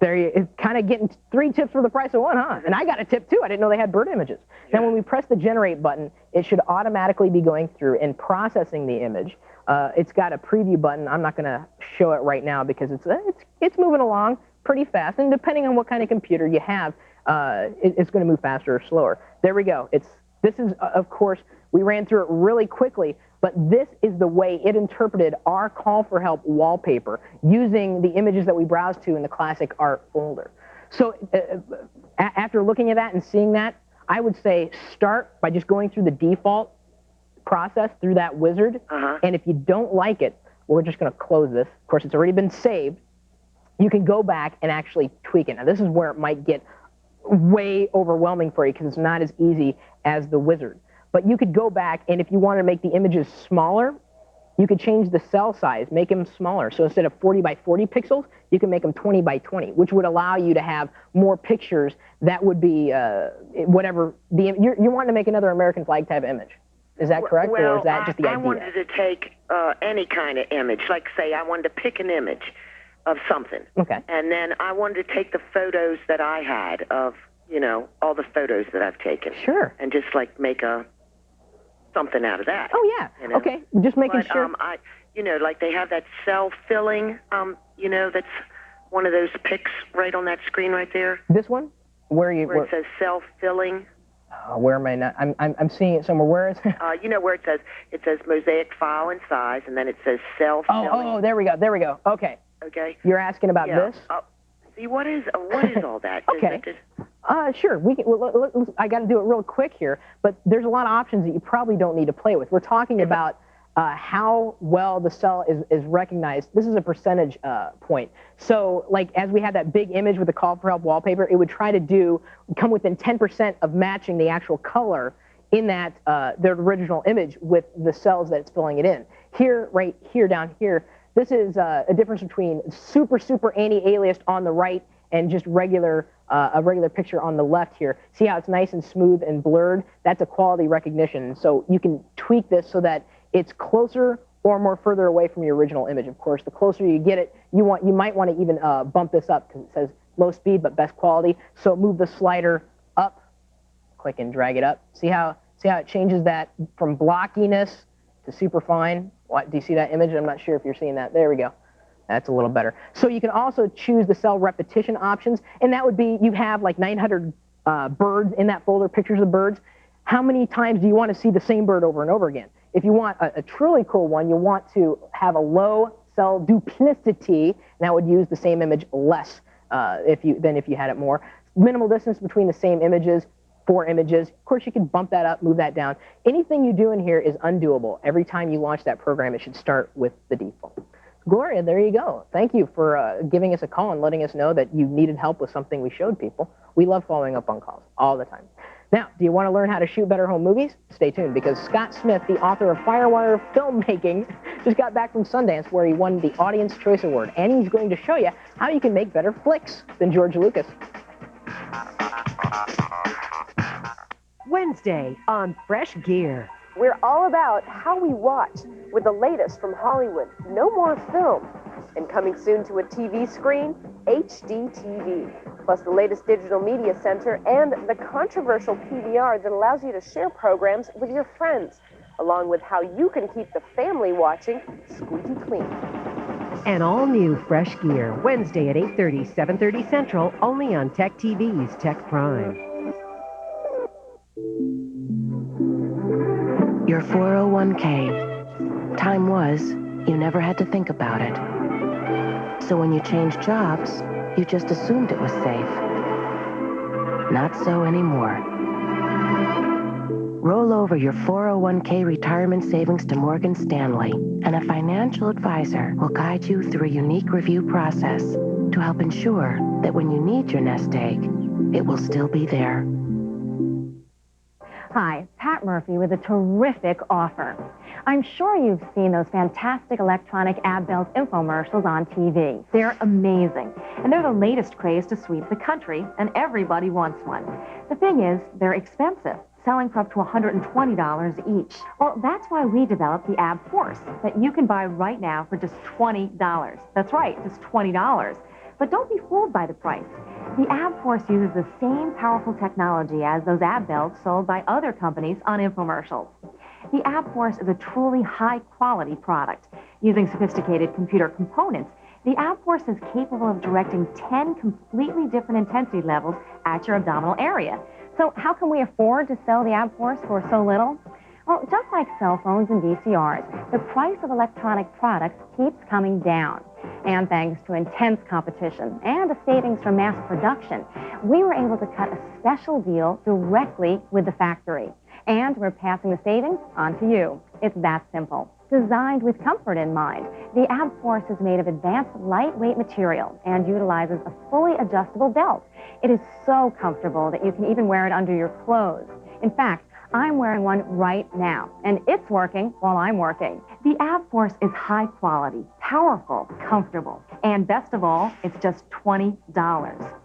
It's kind of getting 3 tips for the price of 1, huh? And I got a tip too. I didn't know they had bird images. Yeah. Now when we press the generate button, it should automatically be going through and processing the image. It's got a preview button. I'm not going to show it right now because it's moving along pretty fast. And depending on what kind of computer you have, it's going to move faster or slower. There we go. This is, of course, we ran through it really quickly, but this is the way it interpreted our call for help wallpaper using the images that we browsed to in the classic art folder. So after looking at that and seeing that, I would say start by just going through the default process through that wizard. And if you don't like it, we're just going to close this. Of course, it's already been saved. You can go back and actually tweak it. Now, this is where it might get way overwhelming for you because it's not as easy as the wizard. But you could go back, and if you want to make the images smaller, you could change the cell size, make them smaller. So instead of 40 by 40 pixels, you can make them 20 by 20, which would allow you to have more pictures that would be whatever. You're wanting to make another American flag type image. Is that correct, or is that just the idea? I wanted to take any kind of image. Like, say, I wanted to pick an image. of something. Okay. And then I wanted to take the photos that I had of, you know, all the photos that I've taken. Sure. And just like make something out of that. Oh, yeah. You know? Okay. Just making But, sure. you know, like they have that self-filling, you know, that's one of those pics right on that screen right there. This one? Where it says self-filling. Where am I not? I'm seeing it somewhere. Where is it? You know where it says mosaic file and size, and then it says self-filling. Oh, there we go. Okay. Okay. You're asking about this? See, what is all that? Okay. Sure. We can, I got to do it real quick here, but there's a lot of options that you probably don't need to play with. We're talking about how well the cell is recognized. This is a percentage point. So, like, as we had that big image with the call for help wallpaper, it would try to come within 10% of matching the actual color in that the original image with the cells that it's filling it in. Here, right here, down here, this is a difference between super anti-aliased on the right and just a regular picture on the left here. See how it's nice and smooth and blurred? That's a quality recognition. So you can tweak this so that it's closer or more further away from your original image. Of course, the closer you get it, you might want to even bump this up because it says low speed but best quality. So move the slider up, click and drag it up. See how it changes that from blockiness to super fine? Do you see that image? I'm not sure if you're seeing that. There we go. That's a little better. So you can also choose the cell repetition options, and that would be you have like 900 birds in that folder, pictures of birds. How many times do you want to see the same bird over and over again? If you want a truly cool one, you want to have a low cell duplicity, and that would use the same image less than if you had it more. Minimal distance between the same images. 4 images. Of course, you can bump that up, move that down. Anything you do in here is undoable. Every time you launch that program, it should start with the default. Gloria, there you go. Thank you for giving us a call and letting us know that you needed help with something we showed people. We love following up on calls all the time. Now, do you want to learn how to shoot better home movies? Stay tuned, because Scott Smith, the author of Firewire Filmmaking, just got back from Sundance, where he won the Audience Choice Award, and he's going to show you how you can make better flicks than George Lucas. Wednesday on Fresh Gear. We're all about how we watch with the latest from Hollywood. No more film. And coming soon to a TV screen, HD TV. Plus the latest digital media center and the controversial PVR that allows you to share programs with your friends, along with how you can keep the family watching squeaky clean. An all-new Fresh Gear, Wednesday at 8:30, 7:30 Central, only on Tech TV's Tech Prime. Your 401k. Time was, you never had to think about it. So when you changed jobs, you just assumed it was safe. Not so anymore. Roll over your 401k retirement savings to Morgan Stanley, and a financial advisor will guide you through a unique review process to help ensure that when you need your nest egg, it will still be there. Hi, Pat Murphy with a terrific offer. I'm sure you've seen those fantastic electronic ab belt infomercials on TV. They're amazing, and they're the latest craze to sweep the country, and everybody wants one. The thing is, they're expensive, selling for up to $120 each. Well, that's why we developed the Ab Force that you can buy right now for just $20. That's right, just $20. But don't be fooled by the price. The Ab Force uses the same powerful technology as those ab belts sold by other companies on infomercials. The Ab Force is a truly high-quality product. Using sophisticated computer components, the Ab Force is capable of directing 10 completely different intensity levels at your abdominal area. So how can we afford to sell the Ab Force for so little? Well, just like cell phones and VCRs, the price of electronic products keeps coming down. And thanks to intense competition and a savings from mass production, we were able to cut a special deal directly with the factory. And we're passing the savings on to you. It's that simple. Designed with comfort in mind, the Ab Force is made of advanced lightweight material and utilizes a fully adjustable belt. It is so comfortable that you can even wear it under your clothes. In fact, I'm wearing one right now, and it's working while I'm working. The Ab Force is high quality, powerful, comfortable, and best of all, it's just $20.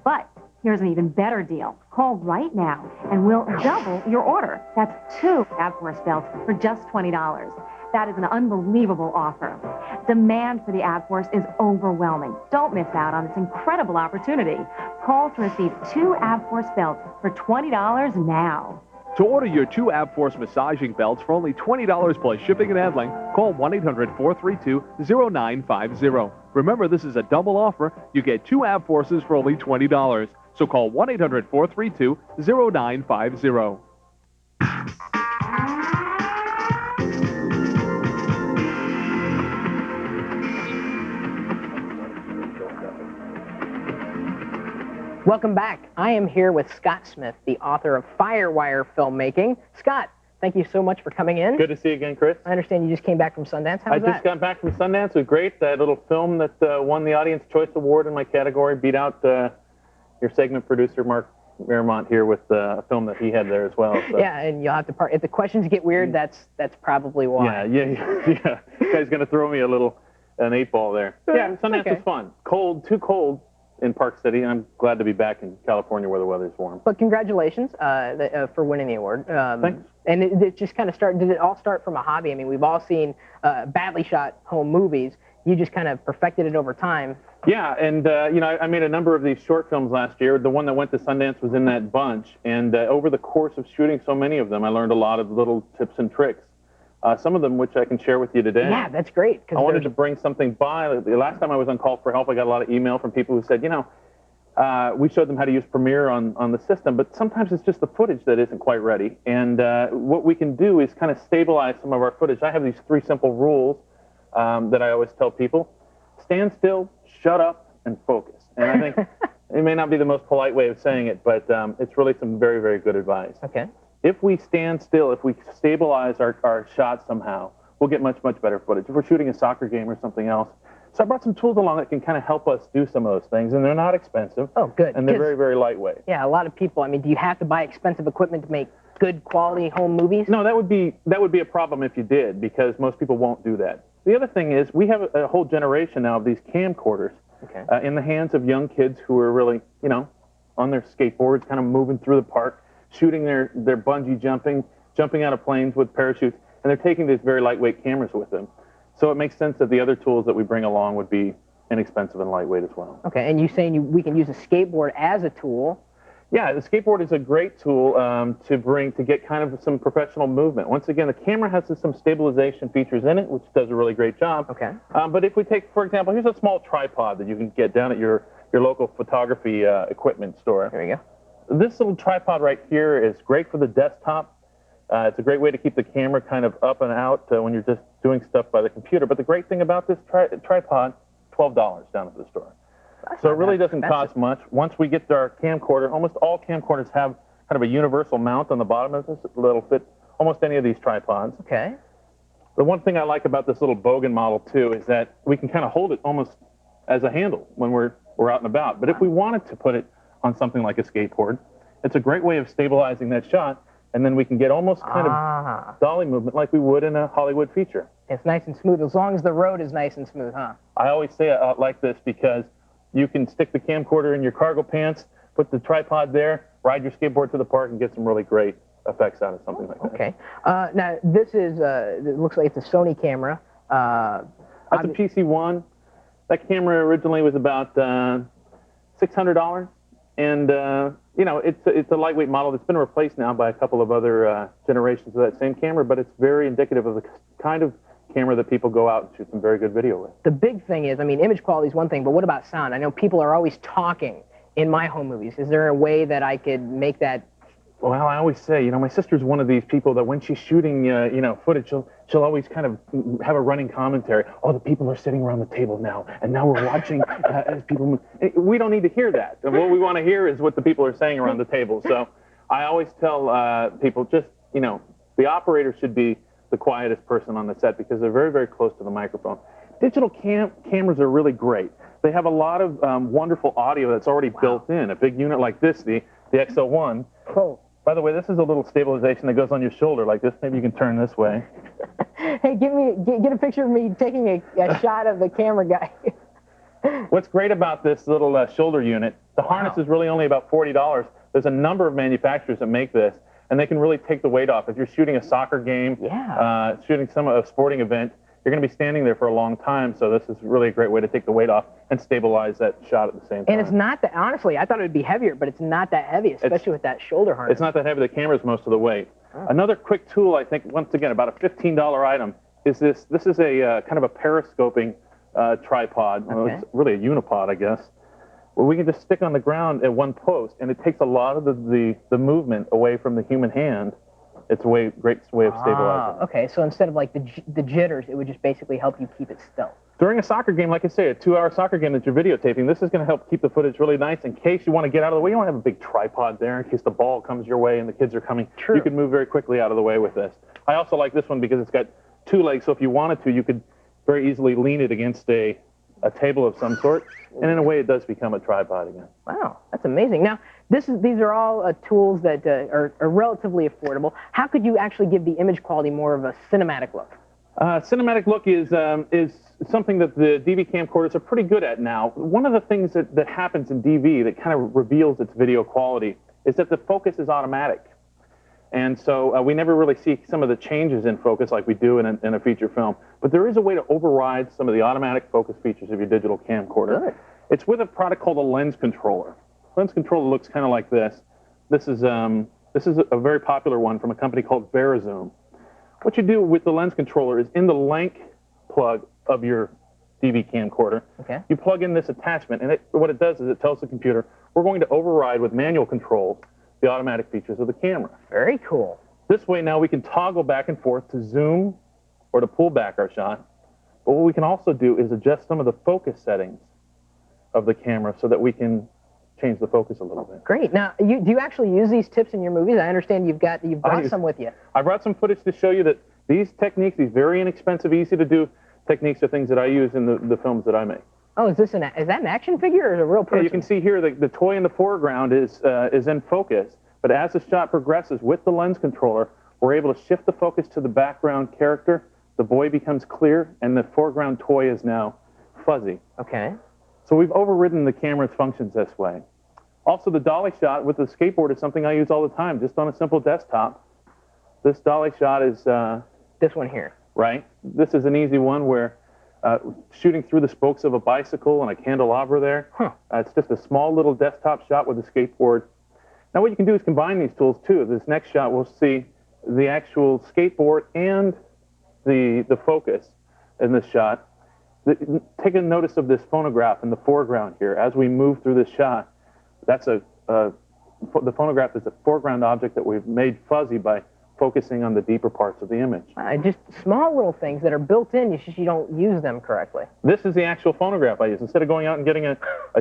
But here's an even better deal. Call right now, and we'll double your order. That's 2 Ab Force belts for just $20. That is an unbelievable offer. Demand for the AbForce is overwhelming. Don't miss out on this incredible opportunity. Call to receive 2 AbForce belts for $20 now. To order your 2 AbForce massaging belts for only $20 plus shipping and handling, call 1-800-432-0950. Remember, this is a double offer. You get 2 AbForces for only $20. So call 1-800-432-0950. Welcome back. I am here with Scott Smith, the author of Firewire Filmmaking. Scott, thank you so much for coming in. Good to see you again, Chris. I understand you just came back from Sundance. How was that? I just got back from Sundance. It was great. That little film that won the Audience Choice Award in my category beat out your segment producer, Mark Miramont, here with a film that he had there as well. So. Yeah, and you'll have to if the questions get weird, that's probably why. Yeah. This guy's going to throw me an 8-ball there. Yeah, Sundance was fun. Cold, too cold in Park City. I'm glad to be back in California where the weather's warm. But congratulations for winning the award. Thanks. And it just kind of did it all start from a hobby? I mean, we've all seen badly shot home movies. You just kind of perfected it over time. Yeah, and I made a number of these short films last year. The one that went to Sundance was in that bunch. And over the course of shooting so many of them, I learned a lot of little tips and tricks. Some of them which I can share with you today. Yeah, that's great. I wanted to bring something by. The last time I was on Call for Help, I got a lot of email from people who said, we showed them how to use Premiere on the system, but sometimes it's just the footage that isn't quite ready. And what we can do is kind of stabilize some of our footage. I have these 3 simple rules that I always tell people. Stand still, shut up, and focus. And I think it may not be the most polite way of saying it, but it's really some very, very good advice. Okay. If we stand still, if we stabilize our shots somehow, we'll get much, much better footage. If we're shooting a soccer game or something else. So I brought some tools along that can kind of help us do some of those things, and they're not expensive. Oh, good. And they're very, very lightweight. Yeah, a lot of people, I mean, do you have to buy expensive equipment to make good quality home movies? No, that would be a problem if you did, because most people won't do that. The other thing is we have a whole generation now of these camcorders in the hands of young kids who are really, on their skateboards, kind of moving through the park, shooting their bungee jumping out of planes with parachutes, and they're taking these very lightweight cameras with them. So it makes sense that the other tools that we bring along would be inexpensive and lightweight as well. Okay, and you're saying we can use a skateboard as a tool? Yeah, the skateboard is a great tool to get kind of some professional movement. Once again, the camera has some stabilization features in it, which does a really great job. Okay. But if we take, for example, here's a small tripod that you can get down at your local photography equipment store. There you go. This little tripod right here is great for the desktop. It's a great way to keep the camera kind of up and out when you're just doing stuff by the computer. But the great thing about this tripod, $12 down at the store. So it really doesn't cost much. Once we get our camcorder, almost all camcorders have kind of a universal mount on the bottom of this that'll fit almost any of these tripods. Okay. The one thing I like about this little Bogan model, too, is that we can kind of hold it almost as a handle when we're out and about. But if we wanted to put it on something like a skateboard, it's a great way of stabilizing that shot, and then we can get almost kind of dolly movement like we would in a Hollywood feature. It's nice and smooth, as long as the road is nice and smooth, huh? I always say it like this because you can stick the camcorder in your cargo pants, put the tripod there, ride your skateboard to the park, and get some really great effects out of something like that. Okay. Now, this is, it looks like it's a Sony camera. That's a PC-1. That camera originally was about $600. And, it's a lightweight model that's been replaced now by a couple of other generations of that same camera, but it's very indicative of the kind of camera that people go out and shoot some very good video with. The big thing is, I mean, image quality is one thing, but what about sound? I know people are always talking in my home movies. Is there a way that I could make that? Well, I always say, my sister's one of these people that when she's shooting, footage, she'll always kind of have a running commentary. Oh, the people are sitting around the table now, and now we're watching as people move. We don't need to hear that. What we want to hear is what the people are saying around the table. So I always tell people just, the operator should be the quietest person on the set because they're very, very close to the microphone. Digital cameras are really great. They have a lot of wonderful audio that's already built in. A big unit like this, the XO1. Cool. By the way, this is a little stabilization that goes on your shoulder like this. Maybe you can turn this way. Hey, get a picture of me taking a shot of the camera guy. What's great about this little shoulder unit, the harness is really only about $40. There's a number of manufacturers that make this. and they can really take the weight off. If you're shooting a soccer game, shooting a sporting event, you're going to be standing there for a long time, so this is really a great way to take the weight off and stabilize that shot at the same time. And it's not that, honestly, I thought it would be heavier, but it's not that heavy, especially with that shoulder harness. It's not that heavy. The camera's most of the weight. Oh. Another quick tool, I think, once again, about a $15 item, is this. This is a kind of a periscoping tripod. Okay. Well, it's really a unipod, I guess, where we can just stick on the ground at one post, and it takes a lot of the movement away from the human hand. It's a great way of stabilizing. Okay, so instead of like the jitters, it would just basically help you keep it still. During a soccer game, like I say, a 2-hour soccer game that you're videotaping, this is going to help keep the footage really nice in case you want to get out of the way. You don't have a big tripod there in case the ball comes your way and the kids are coming. True. You can move very quickly out of the way with this. I also like this one because it's got 2 legs, so if you wanted to, you could very easily lean it against a table of some sort, and in a way it does become a tripod again. Wow, that's amazing. Now, these are all tools that are relatively affordable. How could you actually give the image quality more of a cinematic look? Cinematic look is something that the DV camcorders are pretty good at now. One of the things that happens in DV that kind of reveals its video quality is that the focus is automatic. And so we never really see some of the changes in focus like we do in a feature film. But there is a way to override some of the automatic focus features of your digital camcorder. Good. It's with a product called a lens controller. Lens controller looks kind of like this. This is a very popular one from a company called Verizoom. What you do with the lens controller is in the link plug of your DV camcorder, you plug in this attachment, and what it does is it tells the computer, we're going to override with manual controls the automatic features of the camera. Very cool. This way now we can toggle back and forth to zoom or to pull back our shot. But what we can also do is adjust some of the focus settings of the camera so that we can change the focus a little bit. Great. Now, do you actually use these tips in your movies? I understand you've brought some with you. I brought some footage to show you that these techniques, these very inexpensive, easy to do techniques, are things that I use in the films that I make. Oh, is that an action figure or is it a real person? Yeah, you can see here the toy in the foreground is in focus, but as the shot progresses with the lens controller, we're able to shift the focus to the background character, the boy becomes clear, and the foreground toy is now fuzzy. Okay. So we've overridden the camera's functions this way. Also, the dolly shot with the skateboard is something I use all the time, just on a simple desktop. This dolly shot is... this one here. Right. This is an easy one where shooting through the spokes of a bicycle and a candelabra there. It's just a small little desktop shot with a skateboard. Now what you can do is combine these tools too. This next shot we'll see the actual skateboard and the focus in this shot. Take a notice of this phonograph in the foreground here. As we move through this shot, that's the phonograph is a foreground object that we've made fuzzy by focusing on the deeper parts of the image. Just small little things that are built in, you don't use them correctly. This is the actual phonograph I use. Instead of going out and getting a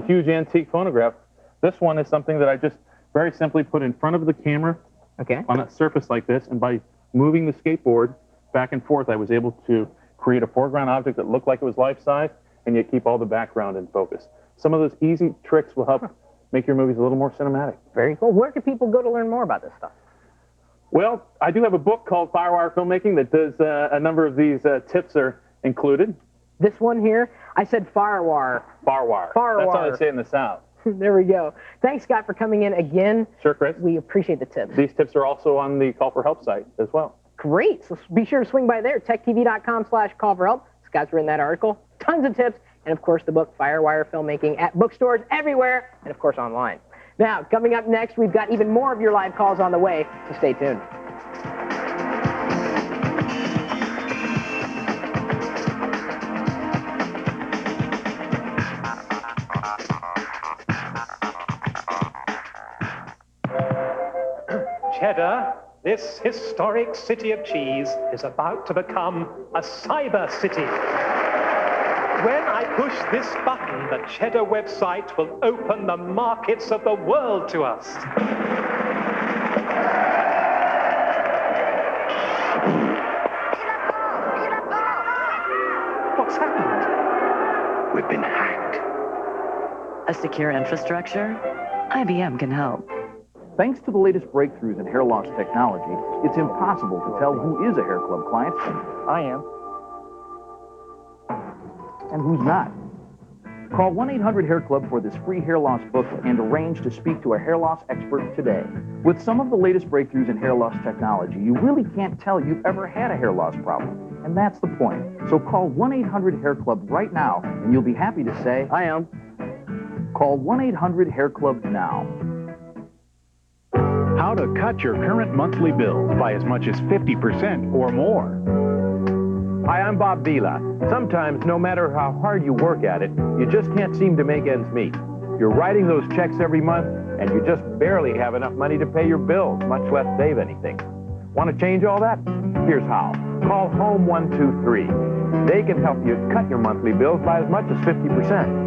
huge antique phonograph, this one is something that I just very simply put in front of the camera on a surface like this, and by moving the skateboard back and forth, I was able to create a foreground object that looked like it was life-size, and yet keep all the background in focus. Some of those easy tricks will help make your movies a little more cinematic. Very cool. Where can people go to learn more about this stuff? Well, I do have a book called Firewire Filmmaking that does a number of these tips are included. This one here, I said Firewire. Firewire. Firewire. That's how they say it in the South. There we go. Thanks, Scott, for coming in again. Sure, Chris. We appreciate the tips. These tips are also on the Call for Help site as well. Great. So be sure to swing by there, techtv.com/call for help. Scott's written that article. Tons of tips. And, of course, the book Firewire Filmmaking at bookstores everywhere and, of course, online. Now, coming up next, we've got even more of your live calls on the way, so stay tuned. Cheddar, this historic city of cheese is about to become a cyber city. When I push this button, the Cheddar website will open the markets of the world to us. What's happened? We've been hacked. A secure infrastructure? IBM can help. Thanks to the latest breakthroughs in hair loss technology, it's impossible to tell who is a hair club client. I am. And who's not. Call 1-800-HAIR-CLUB for this free hair loss booklet and arrange to speak to a hair loss expert today. With some of the latest breakthroughs in hair loss technology, you really can't tell you've ever had a hair loss problem. And that's the point. So call 1-800-HAIR-CLUB right now, and you'll be happy to say, I am. Call 1-800-HAIR-CLUB now. How to cut your current monthly bill by as much as 50% or more. Hi, I'm Bob Vila. Sometimes, no matter how hard you work at it, you just can't seem to make ends meet. You're writing those checks every month, and you just barely have enough money to pay your bills, much less save anything. Want to change all that? Here's how. Call Home 123. They can help you cut your monthly bills by as much as 50%.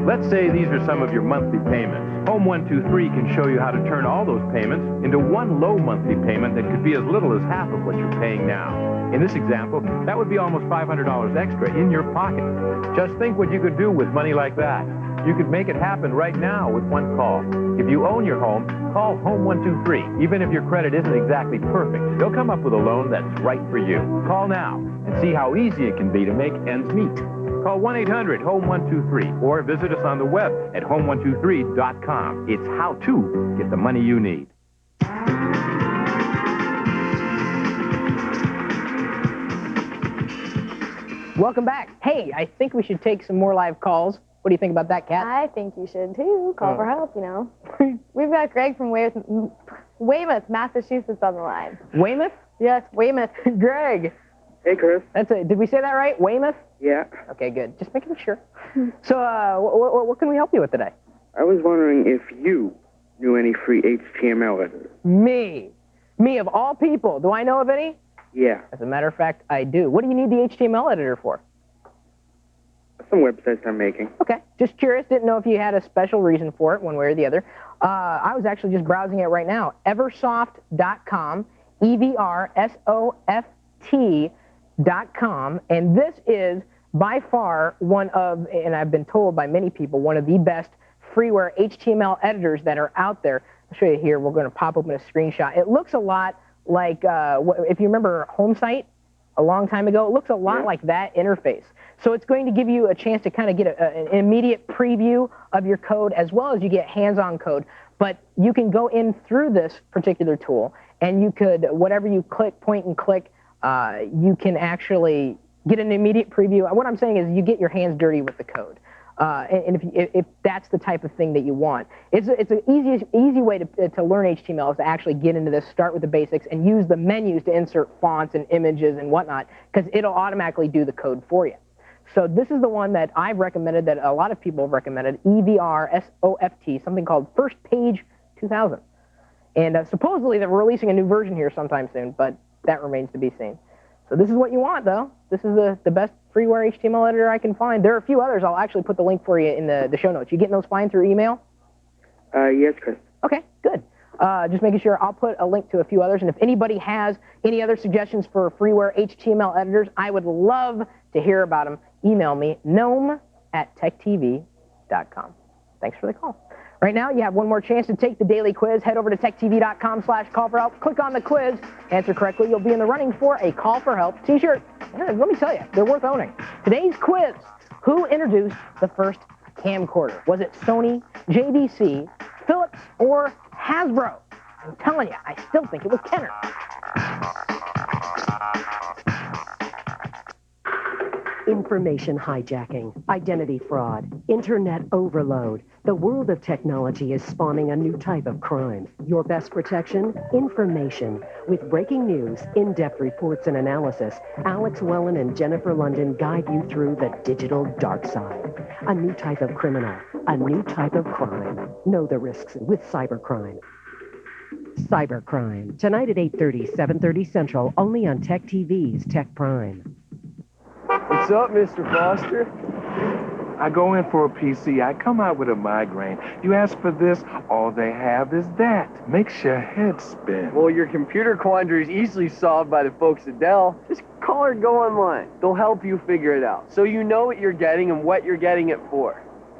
Let's say these are some of your monthly payments. Home 123 can show you how to turn all those payments into one low monthly payment that could be as little as half of what you're paying now. In this example, that would be almost $500 extra in your pocket. Just think what you could do with money like that. You could make it happen right now with one call. If you own your home, call Home 123. Even if your credit isn't exactly perfect, they'll come up with a loan that's right for you. Call now and see how easy it can be to make ends meet. Call 1-800-HOME-123 or visit us on the web at home123.com. It's how to get the money you need. Welcome back. Hey, I think we should take some more live calls. What do you think about that, Kat? I think you should too. Call for help, you know. We've got Greg from Weymouth, Massachusetts on the line. Weymouth? Yes, Weymouth. Greg. Hey, Chris. Did we say that right? Weymouth? Yeah. Okay, good. Just making sure. So, what can we help you with today? I was wondering if you knew any free HTML editors. Me of all people. Do I know of any? Yeah. As a matter of fact, I do. What do you need the HTML editor for? Some websites I'm making. Okay. Just curious. Didn't know if you had a special reason for it, one way or the other. I was actually just browsing it right now. Eversoft.com, EVRSOFT.com, and this is by far one of, and I've been told by many people, one of the best freeware HTML editors that are out there. I'll show you here. We're going to pop open a screenshot. It looks a lot like, if you remember HomeSite a long time ago, it looks a lot like that interface. So it's going to give you a chance to kind of get an immediate preview of your code as well as you get hands-on code. But you can go in through this particular tool, and you could, whatever you click, point and click, you can actually get an immediate preview. What I'm saying is you get your hands dirty with the code. And if that's the type of thing that you want. It's an easy way to learn HTML is to actually get into this, start with the basics, and use the menus to insert fonts and images and whatnot, because it'll automatically do the code for you. So this is the one that I've recommended, that a lot of people have recommended, EVRSOFT, something called First Page 2000. And supposedly they're releasing a new version here sometime soon, but that remains to be seen. So this is what you want, though. This is the best freeware HTML editor I can find. There are a few others. I'll actually put the link for you in the show notes. You getting those fine through email? Yes, Chris. Okay, good. Just making sure. I'll put a link to a few others. And if anybody has any other suggestions for freeware HTML editors, I would love to hear about them. Email me, gnome@techtv.com. Thanks for the call. Right now, you have one more chance to take the daily quiz. Head over to techtv.com/call-for-help. Click on the quiz. Answer correctly, you'll be in the running for a Call for Help t-shirt. Let me tell you, they're worth owning. Today's quiz: who introduced the first camcorder? Was it Sony, JVC, Philips, or Hasbro? I'm telling you, I still think it was Kenner. Information hijacking, identity fraud, internet overload. The world of technology is spawning a new type of crime. Your best protection? Information. With breaking news, in-depth reports and analysis, Alex Wellen and Jennifer London guide you through the digital dark side. A new type of criminal, a new type of crime. Know the risks with cybercrime. Cybercrime. Tonight at 8:30, 7:30 Central, only on Tech TV's Tech Prime. What's up, Mr. Foster? I go in for a PC, I come out with a migraine. You ask for this, all they have is that. Makes your head spin. Well, your computer quandary is easily solved by the folks at Dell. Just call or go online. They'll help you figure it out, so you know what you're getting and what you're getting it for.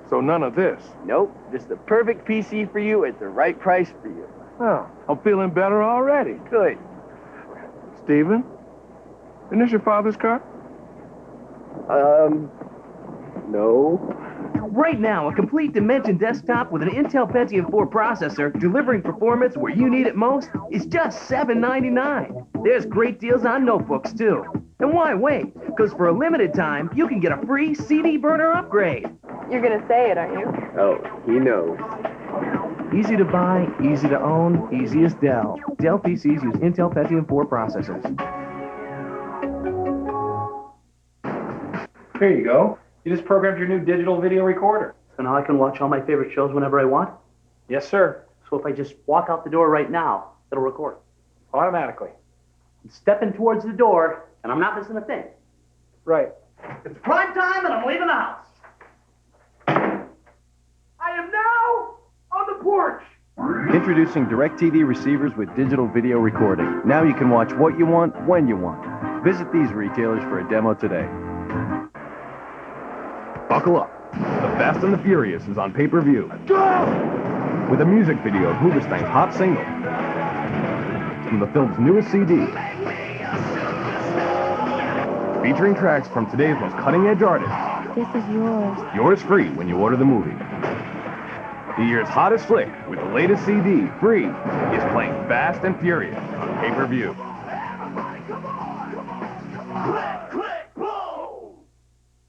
So none of this? Nope, just the perfect PC for you at the right price for you. Oh, I'm feeling better already. Good. Steven, isn't this your father's car? No. Right now, a complete Dimension desktop with an Intel Pentium 4 processor delivering performance where you need it most is just $7.99. There's great deals on notebooks, too. And why wait? Because for a limited time, you can get a free CD burner upgrade. You're going to say it, aren't you? Oh, he knows. Easy to buy, easy to own, easy as Dell. Dell PCs use Intel Pentium 4 processors. Here you go. You just programmed your new digital video recorder. So now I can watch all my favorite shows whenever I want? Yes, sir. So if I just walk out the door right now, it'll record? Automatically. I'm stepping towards the door, and I'm not missing a thing. Right. It's prime time, and I'm leaving the house. I am now on the porch. Introducing DirecTV receivers with digital video recording. Now you can watch what you want, when you want. Visit these retailers for a demo today. Buckle up. The Fast and the Furious is on pay-per-view. With a music video of Hooverstein's hot single from the film's newest CD. Featuring tracks from today's most cutting-edge artists. This is yours. Yours free when you order the movie. The year's hottest flick with the latest CD, free, is playing Fast and Furious on pay-per-view.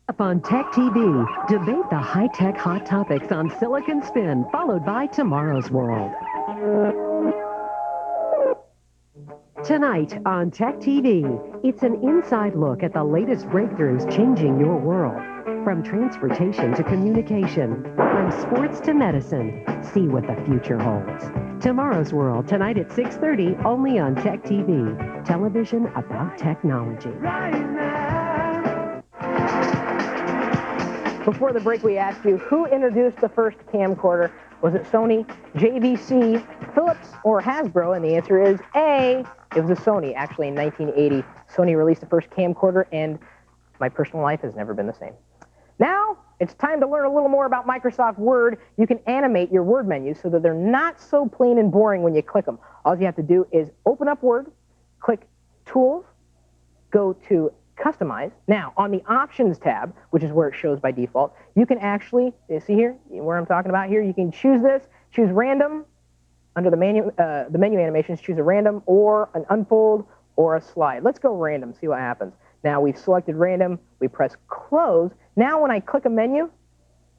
Up on Tech TV, debate the high-tech hot topics on Silicon Spin, followed by Tomorrow's World. Tonight on Tech TV, it's an inside look at the latest breakthroughs changing your world. From transportation to communication, from sports to medicine, see what the future holds. Tomorrow's World, tonight at 6:30, only on Tech TV. Television about technology. Before the break, we asked you, who introduced the first camcorder? Was it Sony, JVC, Philips, or Hasbro? And the answer is A. It was a Sony. Actually, in 1980, Sony released the first camcorder, and my personal life has never been the same. Now, it's time to learn a little more about Microsoft Word. You can animate your Word menus so that they're not so plain and boring when you click them. All you have to do is open up Word, click Tools, go to Customize. Now, on the Options tab, which is where it shows by default, you can actually, see here, where I'm talking about here, you can choose this, choose Random. Under the menu animations, choose a Random or an Unfold or a Slide. Let's go Random, see what happens. Now, we've selected Random, we press Close. Now, when I click a menu,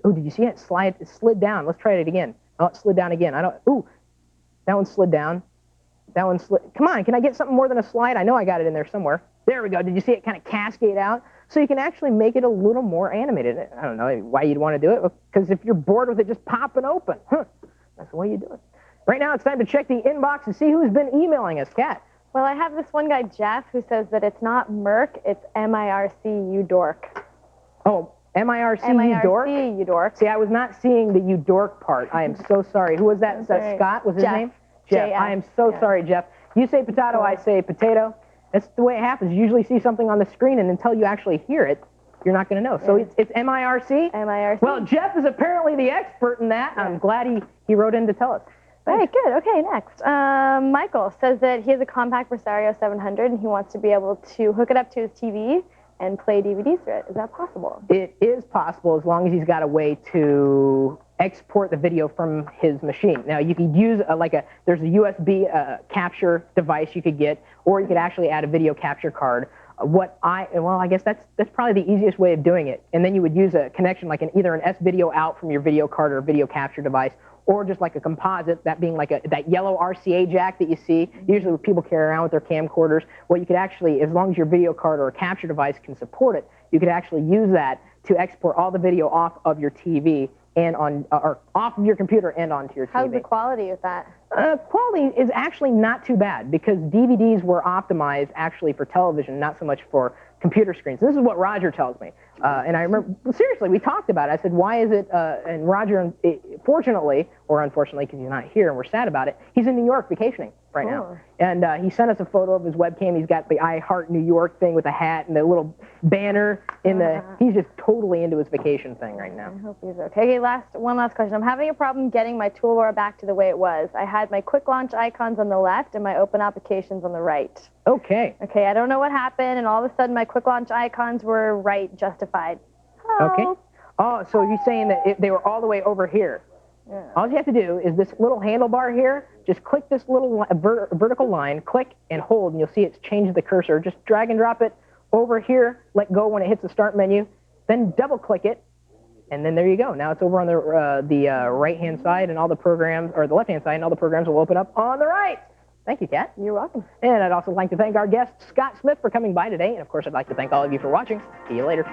oh, did you see it? It slid down. Let's try it again. Oh, it slid down again. Ooh, that one slid down. That one slid. Come on, can I get something more than a slide? I know I got it in there somewhere. There we go. Did you see it kind of cascade out? So you can actually make it a little more animated. I don't know why you'd want to do it, because if you're bored with it just popping open, that's the way you do it. Right now, it's time to check the inbox and see who's been emailing us. Kat. Well, I have this one guy, Jeff, who says that it's not Merc, it's M-I-R-C, you dork. Oh, M-I-R-C, you dork? M-I-R-C, you dork. See, I was not seeing the you dork part. I am so sorry. Who was that? Scott was his name? Jeff. I am so sorry, Jeff. You say potato, I say potato. That's the way it happens. You usually see something on the screen, and until you actually hear it, you're not going to know. So it's M-I-R-C? M-I-R-C. Well, Jeff is apparently the expert in that. I'm glad he wrote in to tell us. All right, good. Okay, next. Michael says that he has a compact Rosario 700, and he wants to be able to hook it up to his TV and play DVDs through it. Is that possible? It is possible as long as he's got a way to export the video from his machine. Now, you could use there's a USB capture device you could get, or you could actually add a video capture card. I guess that's probably the easiest way of doing it. And then you would use a connection like either an S-video out from your video card or video capture device, or just like a composite, that being like that yellow RCA jack that you see, usually what people carry around with their camcorders. Well, you could actually, as long as your video card or a capture device can support it, you could actually use that to export all the video off of your TV and or off of your computer and onto your TV. How's the quality of that? Quality is actually not too bad, because DVDs were optimized actually for television, not so much for computer screens. This is what Roger tells me. And I remember, seriously, we talked about it. I said, why is it, and Roger, fortunately, or unfortunately, because he's not here and we're sad about it, he's in New York vacationing right now. And he sent us a photo of his webcam. He's got the I Heart New York thing with the hat and the little banner in he's just totally into his vacation thing right now. I hope he's okay. Okay, one last question. I'm having a problem getting my toolbar back to the way it was. I had my quick launch icons on the left and my open applications on the right. Okay. Okay, I don't know what happened, and all of a sudden my quick launch icons were right justified. Okay. Oh, so you're saying that they were all the way over here. Yeah. All you have to do is this little handlebar here, just click this little vertical line, click and hold, and you'll see it's changed the cursor. Just drag and drop it over here, let go when it hits the start menu, then double click it, and then there you go. Now it's over on the right-hand side, and all the programs, or the left-hand side, and all the programs will open up on the right. Thank you, Kat. You're welcome. And I'd also like to thank our guest, Scott Smith, for coming by today. And, of course, I'd like to thank all of you for watching. See you later.